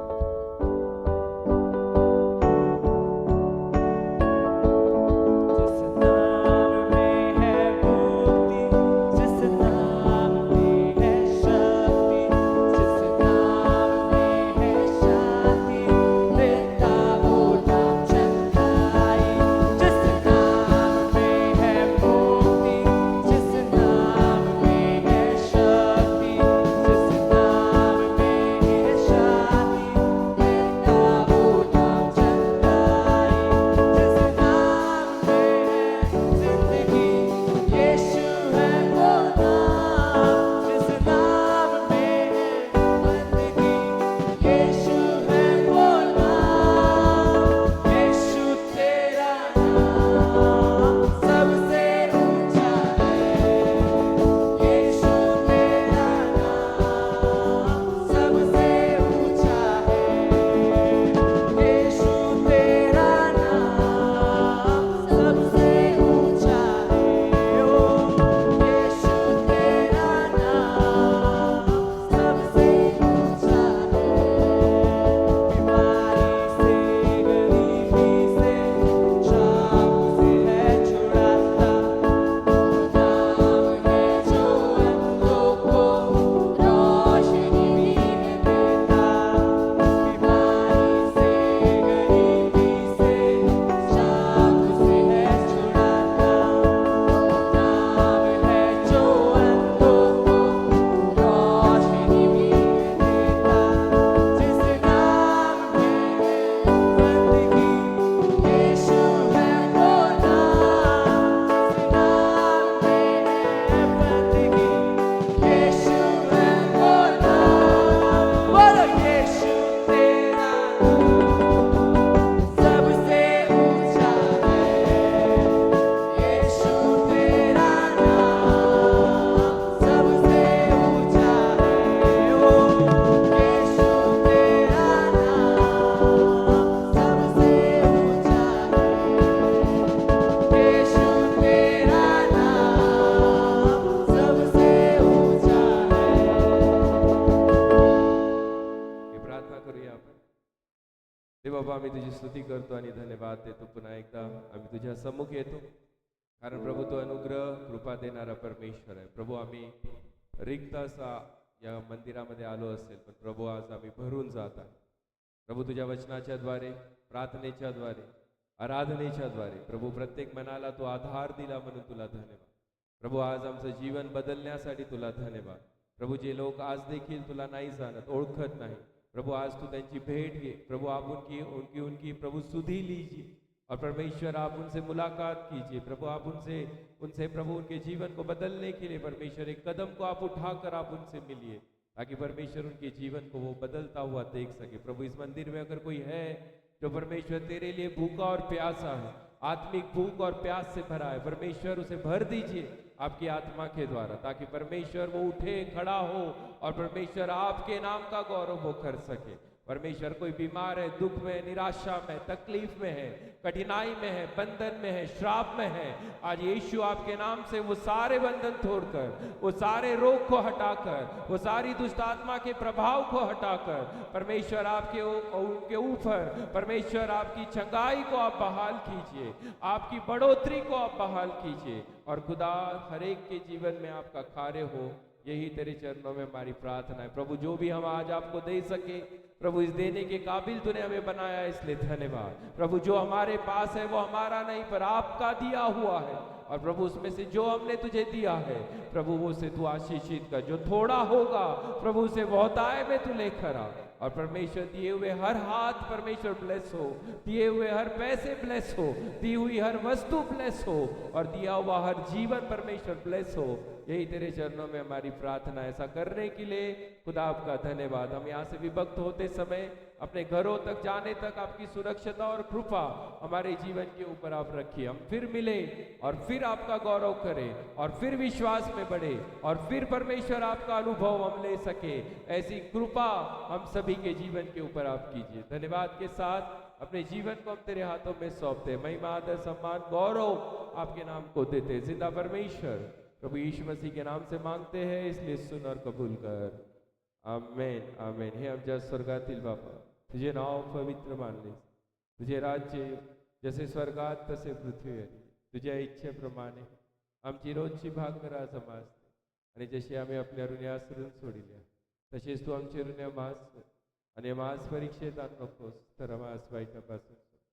प्रभू आम्ही तुझी स्तुती करतो आणि धन्यवाद देतो. पुन्हा एकदा आम्ही तुझ्या सम्मुख येतो, कारण प्रभू तो अनुग्रह कृपा देणारा परमेश्वर आहे. प्रभू आम्ही रिक्त असा या मंदिरामध्ये आलो असेल, पण प्रभू आज आम्ही भरून जात आहे. प्रभू तुझ्या वचनाच्या द्वारे, प्रार्थनेच्या द्वारे, आराधनेच्या द्वारे प्रभू प्रत्येक मनाला तू आधार दिला म्हणून तुला धन्यवाद. प्रभू आज आमचं जीवन बदलण्यासाठी तुला धन्यवाद. प्रभु जे लोग आज देखील तुला नहीं जानत, ओळखत नहीं, प्रभु आज तू त्यांची भेंट घे. प्रभु आप उनकी उनकी उनकी प्रभु सुधि लीजिए और परमेश्वर आप उनसे मुलाकात कीजिए. प्रभु आप उनसे उनसे प्रभु उनके जीवन को बदलने के लिए परमेश्वर एक कदम को आप उठाकर आप उनसे मिलिए, ताकि परमेश्वर उनके जीवन को वो बदलता हुआ देख सके. प्रभु इस मंदिर में अगर कोई है जो परमेश्वर तेरे लिए भूखा और प्यासा है, आत्मिक भूख और प्यास से भरा है, परमेश्वर उसे भर दीजिए आपकी आत्मा के द्वारा, ताकि परमेश्वर वो उठे, खड़ा हो और परमेश्वर आपके नाम का गौरव वो कर सके. परमेश्वर कोई बीमार है, दुख में, निराशा में, तकलीफ में है, कठिनाई में है, बंधन में है, श्राप में है, आज यीशु आपके नाम से वो सारे बंधन तोड़कर, वो सारे रोग को हटाकर, वो सारी दुष्ट आत्मा के प्रभाव को हटाकर परमेश्वर आपके उनके ऊपर परमेश्वर आपकी चंगाई को आप बहाल कीजिए, आपकी बढ़ोतरी को आप बहाल कीजिए. और खुदा हर एक के जीवन में आपका कार्य हो, यही तेरे चरणों में हमारी प्रार्थना है. प्रभु जो भी हम आज आपको दे सके, प्रभु इस देने के काबिल तूने हमें बनाया, इसलिए धन्यवाद. प्रभु जो हमारे पास है वो हमारा नहीं पर आपका दिया हुआ है, और प्रभु उसमें से जो हमने तुझे दिया है प्रभु वो से तू आशीषित कर. जो थोड़ा होगा प्रभु से बहुताय में तू लेकर आ. और परमेश्वर दिए हुए हर हाथ परमेश्वर ब्लेस हो, दिए हुए हर पैसे ब्लेस हो, दी हुई हर वस्तु ब्लेस हो, और दिया हुआ हर जीवन परमेश्वर ब्लेस हो. यही तेरे चरणों में हमारी प्रार्थना. ऐसा करने के लिए खुदा आपका धन्यवाद. हम यहाँ से विभक्त होते समय अपने घरों तक जाने तक आपकी सुरक्षता और कृपा हमारे जीवन के ऊपर आप रखिए. हम फिर मिले और फिर आपका गौरव करें और फिर विश्वास में बढ़े और फिर परमेश्वर आपका अनुभव हम ले सके. ऐसी कृपा हम सभी के जीवन के ऊपर आप कीजिए. धन्यवाद के साथ अपने जीवन को हम तेरे हाथों में सौंपते. महिमा, आदर, सम्मान, गौरव आपके नाम को देते. जिंदा परमेश्वर प्रभु यीशु मसीह के नाम से मांगते हैं, इसलिए सुन और कबूल कर. आमेन, आमेन. हे आमच्या स्वर्गातील बापा, तुझे नाव पवित्र मानले, तुझे राज्य जसे स्वर्गात तसे पृथ्वीवर, तुझ्या इच्छेप्रमाणे आमची रोजची भाकर आज आम्हास दे. आणि जशी आम्ही आपल्या ऋण्यासरून सोडिल्या, तसेच तू आमचे ऋण मास आणि मास परीक्षेत आणू नकोस, तर आम्हास वाईटापासून सोड.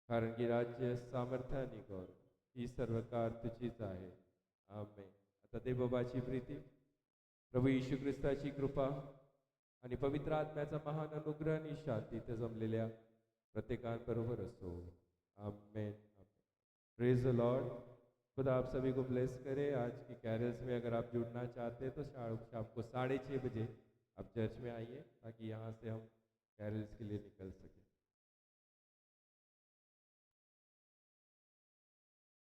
कारण की राज्य, सामर्थ्य आणि गौरव ही सर्व कार तुझीच आहे. आमेन. आता देवबाबाची प्रीती, प्रभू येशू ख्रिस्ताची कृपा आणि पवित्र आत्म्याचा महान अनुग्रह आणि शांती ते जमलेल्या प्रत्येकांबरोबर असो. आमेन. Praise the Lord. खुदा आप सभी को ब्लेस करे. आज की कैरल्स में अगर आप जुड़ना चाहते हैं तो शाम को 6:30 बजे आप चर्च में आइए, ताकि यहाँ से हम कैरल्स के लिए निकल सकें.